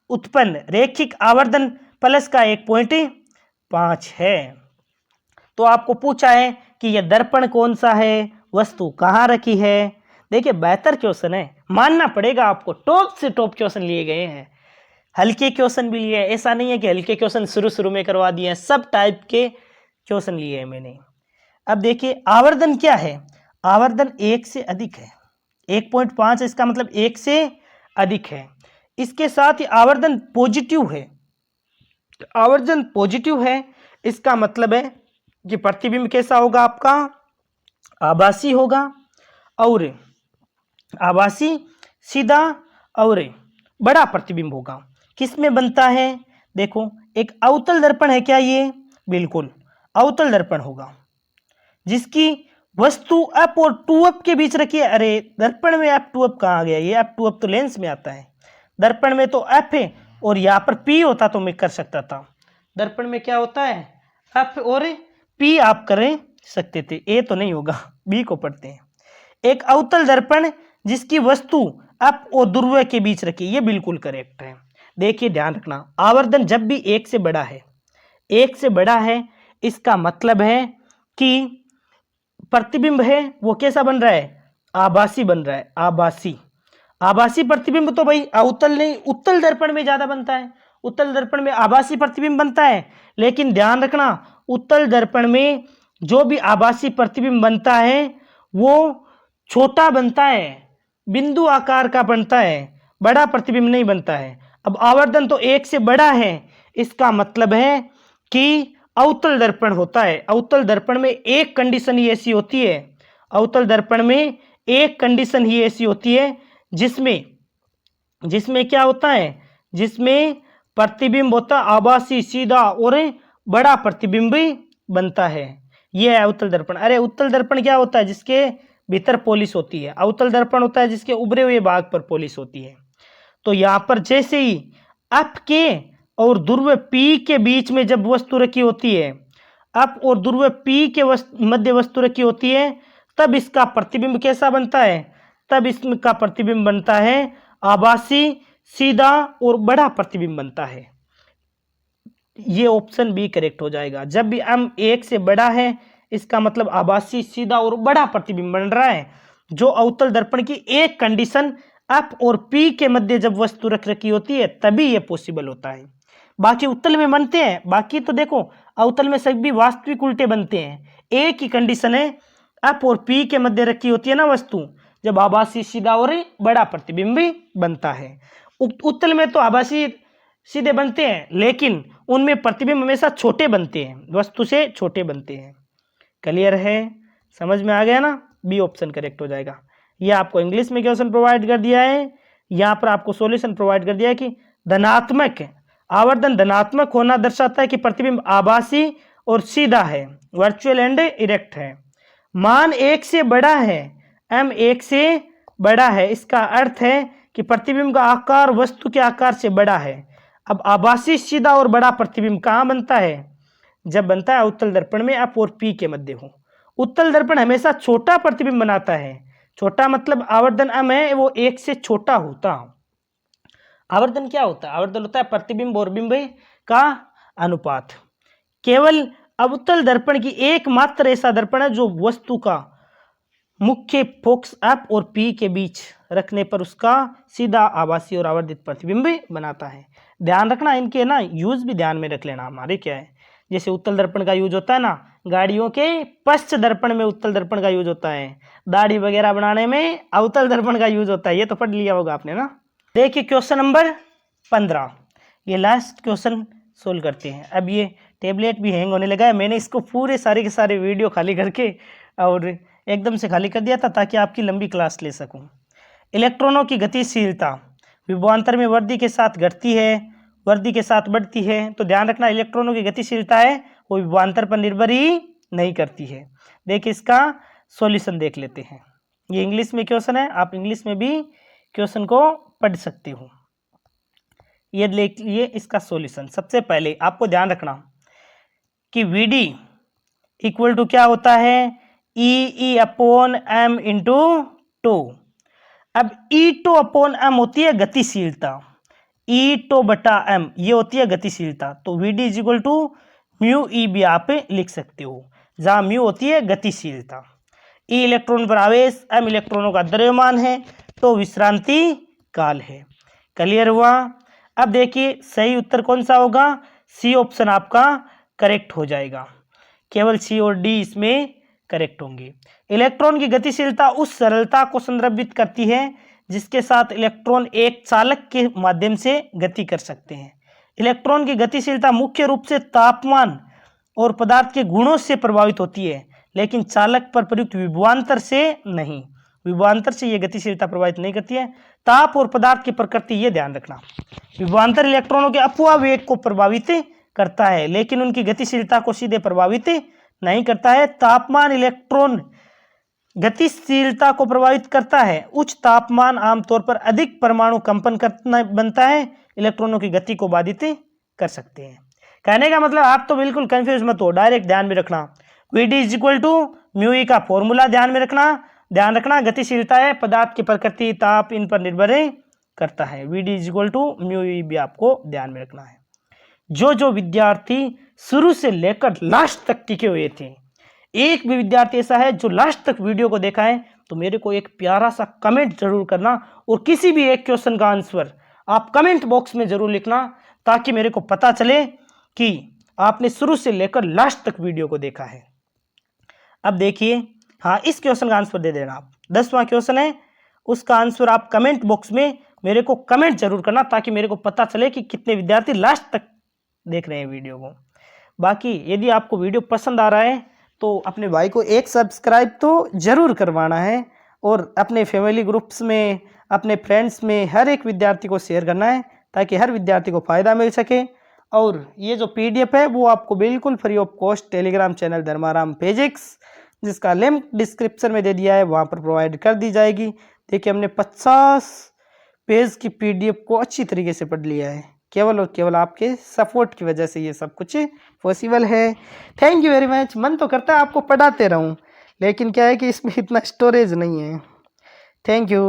उत्पन्न रैखिक आवर्धन प्लस का 1.5 है। तो आपको पूछा है कि यह दर्पण कौन सा है, वस्तु कहाँ रखी है। देखिए बेहतर क्वेश्चन है, मानना पड़ेगा आपको, टॉप से टॉप क्वेश्चन लिए गए हैं। हल्के क्वेश्चन भी लिए, ऐसा नहीं है कि हल्के क्वेश्चन शुरू में करवा दिए हैं, सब टाइप के क्वेश्चन लिए हैं मैंने। अब देखिए आवर्धन क्या है? आवर्धन 1 से अधिक है, 1.5 इसका मतलब 1 से अधिक है। इसके साथ ही आवर्धन पॉजिटिव है। आवर्धन पॉजिटिव है इसका मतलब है कि प्रतिबिंब कैसा होगा आपका? आभासी होगा, और आभासी, सीधा और बड़ा प्रतिबिंब होगा। किस में बनता है? देखो एक अवतल दर्पण है क्या ये? बिल्कुल अवतल दर्पण होगा जिसकी वस्तु अप और टू अप के बीच रखी है। अरे दर्पण में अप टू अप कहाँ आ गया? ये अप टू अप तो लेंस में आता है, दर्पण में तो अप है और यहाँ पर पी होता तो मैं कर सकता था। दर्पण में क्या होता है? अप और पी आप कर सकते थे, ए तो नहीं होगा, बी को पढ़ते हैं। एक अवतल दर्पण जिसकी वस्तु अप और ध्रुव के बीच रखी, ये बिल्कुल करेक्ट है। देखिए ध्यान रखना, आवर्धन जब भी 1 से बड़ा है, 1 से बड़ा है, इसका मतलब है कि प्रतिबिंब है वो कैसा बन रहा है? आभासी बन रहा है। आभासी, आभासी प्रतिबिंब तो भाई अवतल नहीं, उत्तल दर्पण में ज्यादा बनता है। उत्तल दर्पण में आभासी प्रतिबिंब बनता है, लेकिन ध्यान रखना उत्तल दर्पण में जो भी आभासी प्रतिबिंब बनता है वो छोटा बनता है, बिंदु आकार का बनता है, बड़ा प्रतिबिंब नहीं बनता है। अब आवर्धन तो 1 से बड़ा है, इसका मतलब है कि अवतल दर्पण होता है। अवतल दर्पण में एक कंडीशन ही ऐसी होती है, अवतल दर्पण में एक कंडीशन ही ऐसी होती है जिसमें क्या होता है? जिसमें प्रतिबिंब होता है आभासी, सीधा और बड़ा प्रतिबिंब बनता है। यह है अवतल दर्पण। अरे उत्तल दर्पण क्या होता है? जिसके भीतर पॉलिश होती है। अवतल दर्पण होता है जिसके उभरे हुए भाग पर पॉलिश होती है। तो यहां पर जैसे ही अप के और ध्रुव पी के बीच में जब वस्तु रखी होती है, अप और ध्रुव पी के मध्य वस्तु रखी होती है, तब इसका प्रतिबिंब कैसा बनता है? तब इसका प्रतिबिंब बनता है आभासी, सीधा और बड़ा प्रतिबिंब बनता है। ये ऑप्शन बी करेक्ट हो जाएगा। जब भी m 1 से बड़ा है इसका मतलब आभासी, सीधा और बड़ा प्रतिबिंब बन रहा है, जो अवतल दर्पण की एक कंडीशन F और P के मध्य जब वस्तु रख रखी होती है तभी ये पॉसिबल होता है। बाकी उत्तल में बनते हैं, बाकी तो देखो अवतल में सभी वास्तविक उल्टे बनते हैं। एक ही कंडीशन है, F और P के मध्य रखी होती है ना वस्तु, जब आभासी, सीधा और बड़ा प्रतिबिंब बनता है। उत्तल में तो आभासी सीधे बनते हैं, लेकिन उनमें प्रतिबिंब हमेशा छोटे बनते हैं, वस्तु से छोटे बनते हैं। क्लियर है, समझ में आ गया ना? बी ऑप्शन करेक्ट हो जाएगा। ये आपको इंग्लिश में क्वेश्चन प्रोवाइड कर दिया है, यहाँ पर आपको सॉल्यूशन प्रोवाइड कर दिया है कि धनात्मक आवर्धन धनात्मक होना दर्शाता है कि प्रतिबिंब आभासी और सीधा है, वर्चुअल एंड इरेक्ट है। मान 1 से बड़ा है, m 1 से बड़ा है, इसका अर्थ है कि प्रतिबिंब का आकार वस्तु के आकार से बड़ा है। अब आभासी, सीधा और बड़ा प्रतिबिंब कहाँ बनता है? जब बनता है उत्तल दर्पण में F और P के मध्य हो। उत्तल दर्पण हमेशा छोटा प्रतिबिंब बनाता है। छोटा मतलब आवर्धन m है वो 1 से छोटा होता। आवर्धन क्या होता है? आवर्धन होता है प्रतिबिंब और बिंब का अनुपात। केवल अवतल दर्पण की एकमात्र ऐसा दर्पण है जो वस्तु का मुख्य फोकस F और P के बीच रखने पर उसका सीधा आभासी और आवर्धित प्रतिबिंब बनाता है। ध्यान रखना, इनके ना यूज भी ध्यान में रख लेना। हमारे क्या है, जैसे उत्तल दर्पण का यूज होता है ना गाड़ियों के पश्च दर्पण में, उत्तल दर्पण का यूज होता है। दाढ़ी वगैरह बनाने में अवतल दर्पण का यूज होता है, ये तो पढ़ लिया होगा आपने ना। देखिए क्वेश्चन नंबर 15, ये लास्ट क्वेश्चन सोल्व करते हैं। अब ये टेबलेट भी हैंग होने लगा है, मैंने इसको पूरे सारे के सारे वीडियो खाली करके और एकदम से खाली कर दिया था ताकि आपकी लंबी क्लास ले सकूं। इलेक्ट्रॉनों की गतिशीलता विभवांतर में वृद्धि के साथ घटती है, वृद्धि के साथ बढ़ती है। तो ध्यान रखना, इलेक्ट्रॉनों की गतिशीलता है वो विभवांतर पर निर्भर ही नहीं करती है। देखिए इसका सॉल्यूशन देख लेते हैं। ये इंग्लिश में क्वेश्चन है, आप इंग्लिश में भी क्वेश्चन को पढ़ सकते हो। ये देख लिए इसका सॉल्यूशन। सबसे पहले आपको ध्यान रखना कि VD इक्वल टू क्या होता है, E upon M into tau. अब E टो अपॉन M होती है गतिशीलता, E टो बटा M ये होती है गतिशीलता। तो VD is equal to mu E भी आप लिख सकते हो, जहां म्यू होती है गतिशीलता। E इलेक्ट्रॉन पर आवेश, M इलेक्ट्रॉनों का द्रव्यमान है, तो विश्रांति काल है। क्लियर हुआ? अब देखिए सही उत्तर कौन सा होगा, सी ऑप्शन आपका करेक्ट हो जाएगा। केवल सी और डी इसमें करेक्ट होंगे। इलेक्ट्रॉन की गतिशीलता उस सरलता को संदर्भित करती है जिसके साथ इलेक्ट्रॉन एक चालक के माध्यम से गति कर सकते हैं। इलेक्ट्रॉन की गतिशीलता मुख्य रूप से तापमान और पदार्थ के गुणों से प्रभावित होती है, लेकिन चालक पर प्रयुक्त विभवांतर से नहीं। विभवांतर से यह गतिशीलता प्रभावित नहीं करती है। ताप और पदार्थ की प्रकृति, ये ध्यान रखना। विभवांतर इलेक्ट्रॉनों के अपव्यय वेग को प्रभावित करता है, लेकिन उनकी गतिशीलता को सीधे प्रभावित नहीं करता है। तापमान इलेक्ट्रॉन गतिशीलता को प्रभावित करता है। उच्च तापमान आमतौर पर अधिक परमाणु कंपन करना बनता है, इलेक्ट्रॉनों की गति को बाधित कर सकते हैं। कहने का मतलब आप तो बिल्कुल कंफ्यूज मत हो, डायरेक्ट ध्यान में रखना। VD is equal to mu E का फॉर्मूला ध्यान में रखना। ध्यान रखना गतिशीलता है, पदार्थ की प्रकृति, ताप इन पर निर्भर करता है। VD is equal to mu E भी आपको ध्यान में रखना है। जो विद्यार्थी शुरू से लेकर लास्ट तक टिके हुए थे, एक भी विद्यार्थी ऐसा है जो लास्ट तक वीडियो को देखा है, तो मेरे को एक प्यारा सा कमेंट जरूर करना और किसी भी एक क्वेश्चन का आंसर आप कमेंट बॉक्स में जरूर लिखना, ताकि मेरे को पता चले कि आपने शुरू से लेकर लास्ट तक वीडियो को देखा है। अब देखिए, हाँ इस क्वेश्चन का आंसर दे देना आप। 10वां क्वेश्चन है, उसका आंसर आप कमेंट बॉक्स में मेरे को कमेंट जरूर करना, ताकि मेरे को पता चले कि कितने विद्यार्थी लास्ट तक देख रहे हैं वीडियो को। बाकी यदि आपको वीडियो पसंद आ रहा है तो अपने भाई को एक सब्सक्राइब तो जरूर करवाना है, और अपने फैमिली ग्रुप्स में, अपने फ्रेंड्स में हर एक विद्यार्थी को शेयर करना है, ताकि हर विद्यार्थी को फ़ायदा मिल सके। और ये जो PDF है वो आपको बिल्कुल free of cost Telegram channel Dharmaram physics, जिसका लिंक डिस्क्रिप्शन में दे दिया है, वहाँ पर प्रोवाइड कर दी जाएगी। देखिए हमने 50 पेज की PDF को अच्छी तरीके से पढ़ लिया है। केवल और केवल आपके सपोर्ट की वजह से ये सब कुछ पॉसिबल है। Thank you very much. मन तो करता है आपको पढ़ाते रहूं, लेकिन क्या है कि इसमें इतना स्टोरेज नहीं है। Thank you.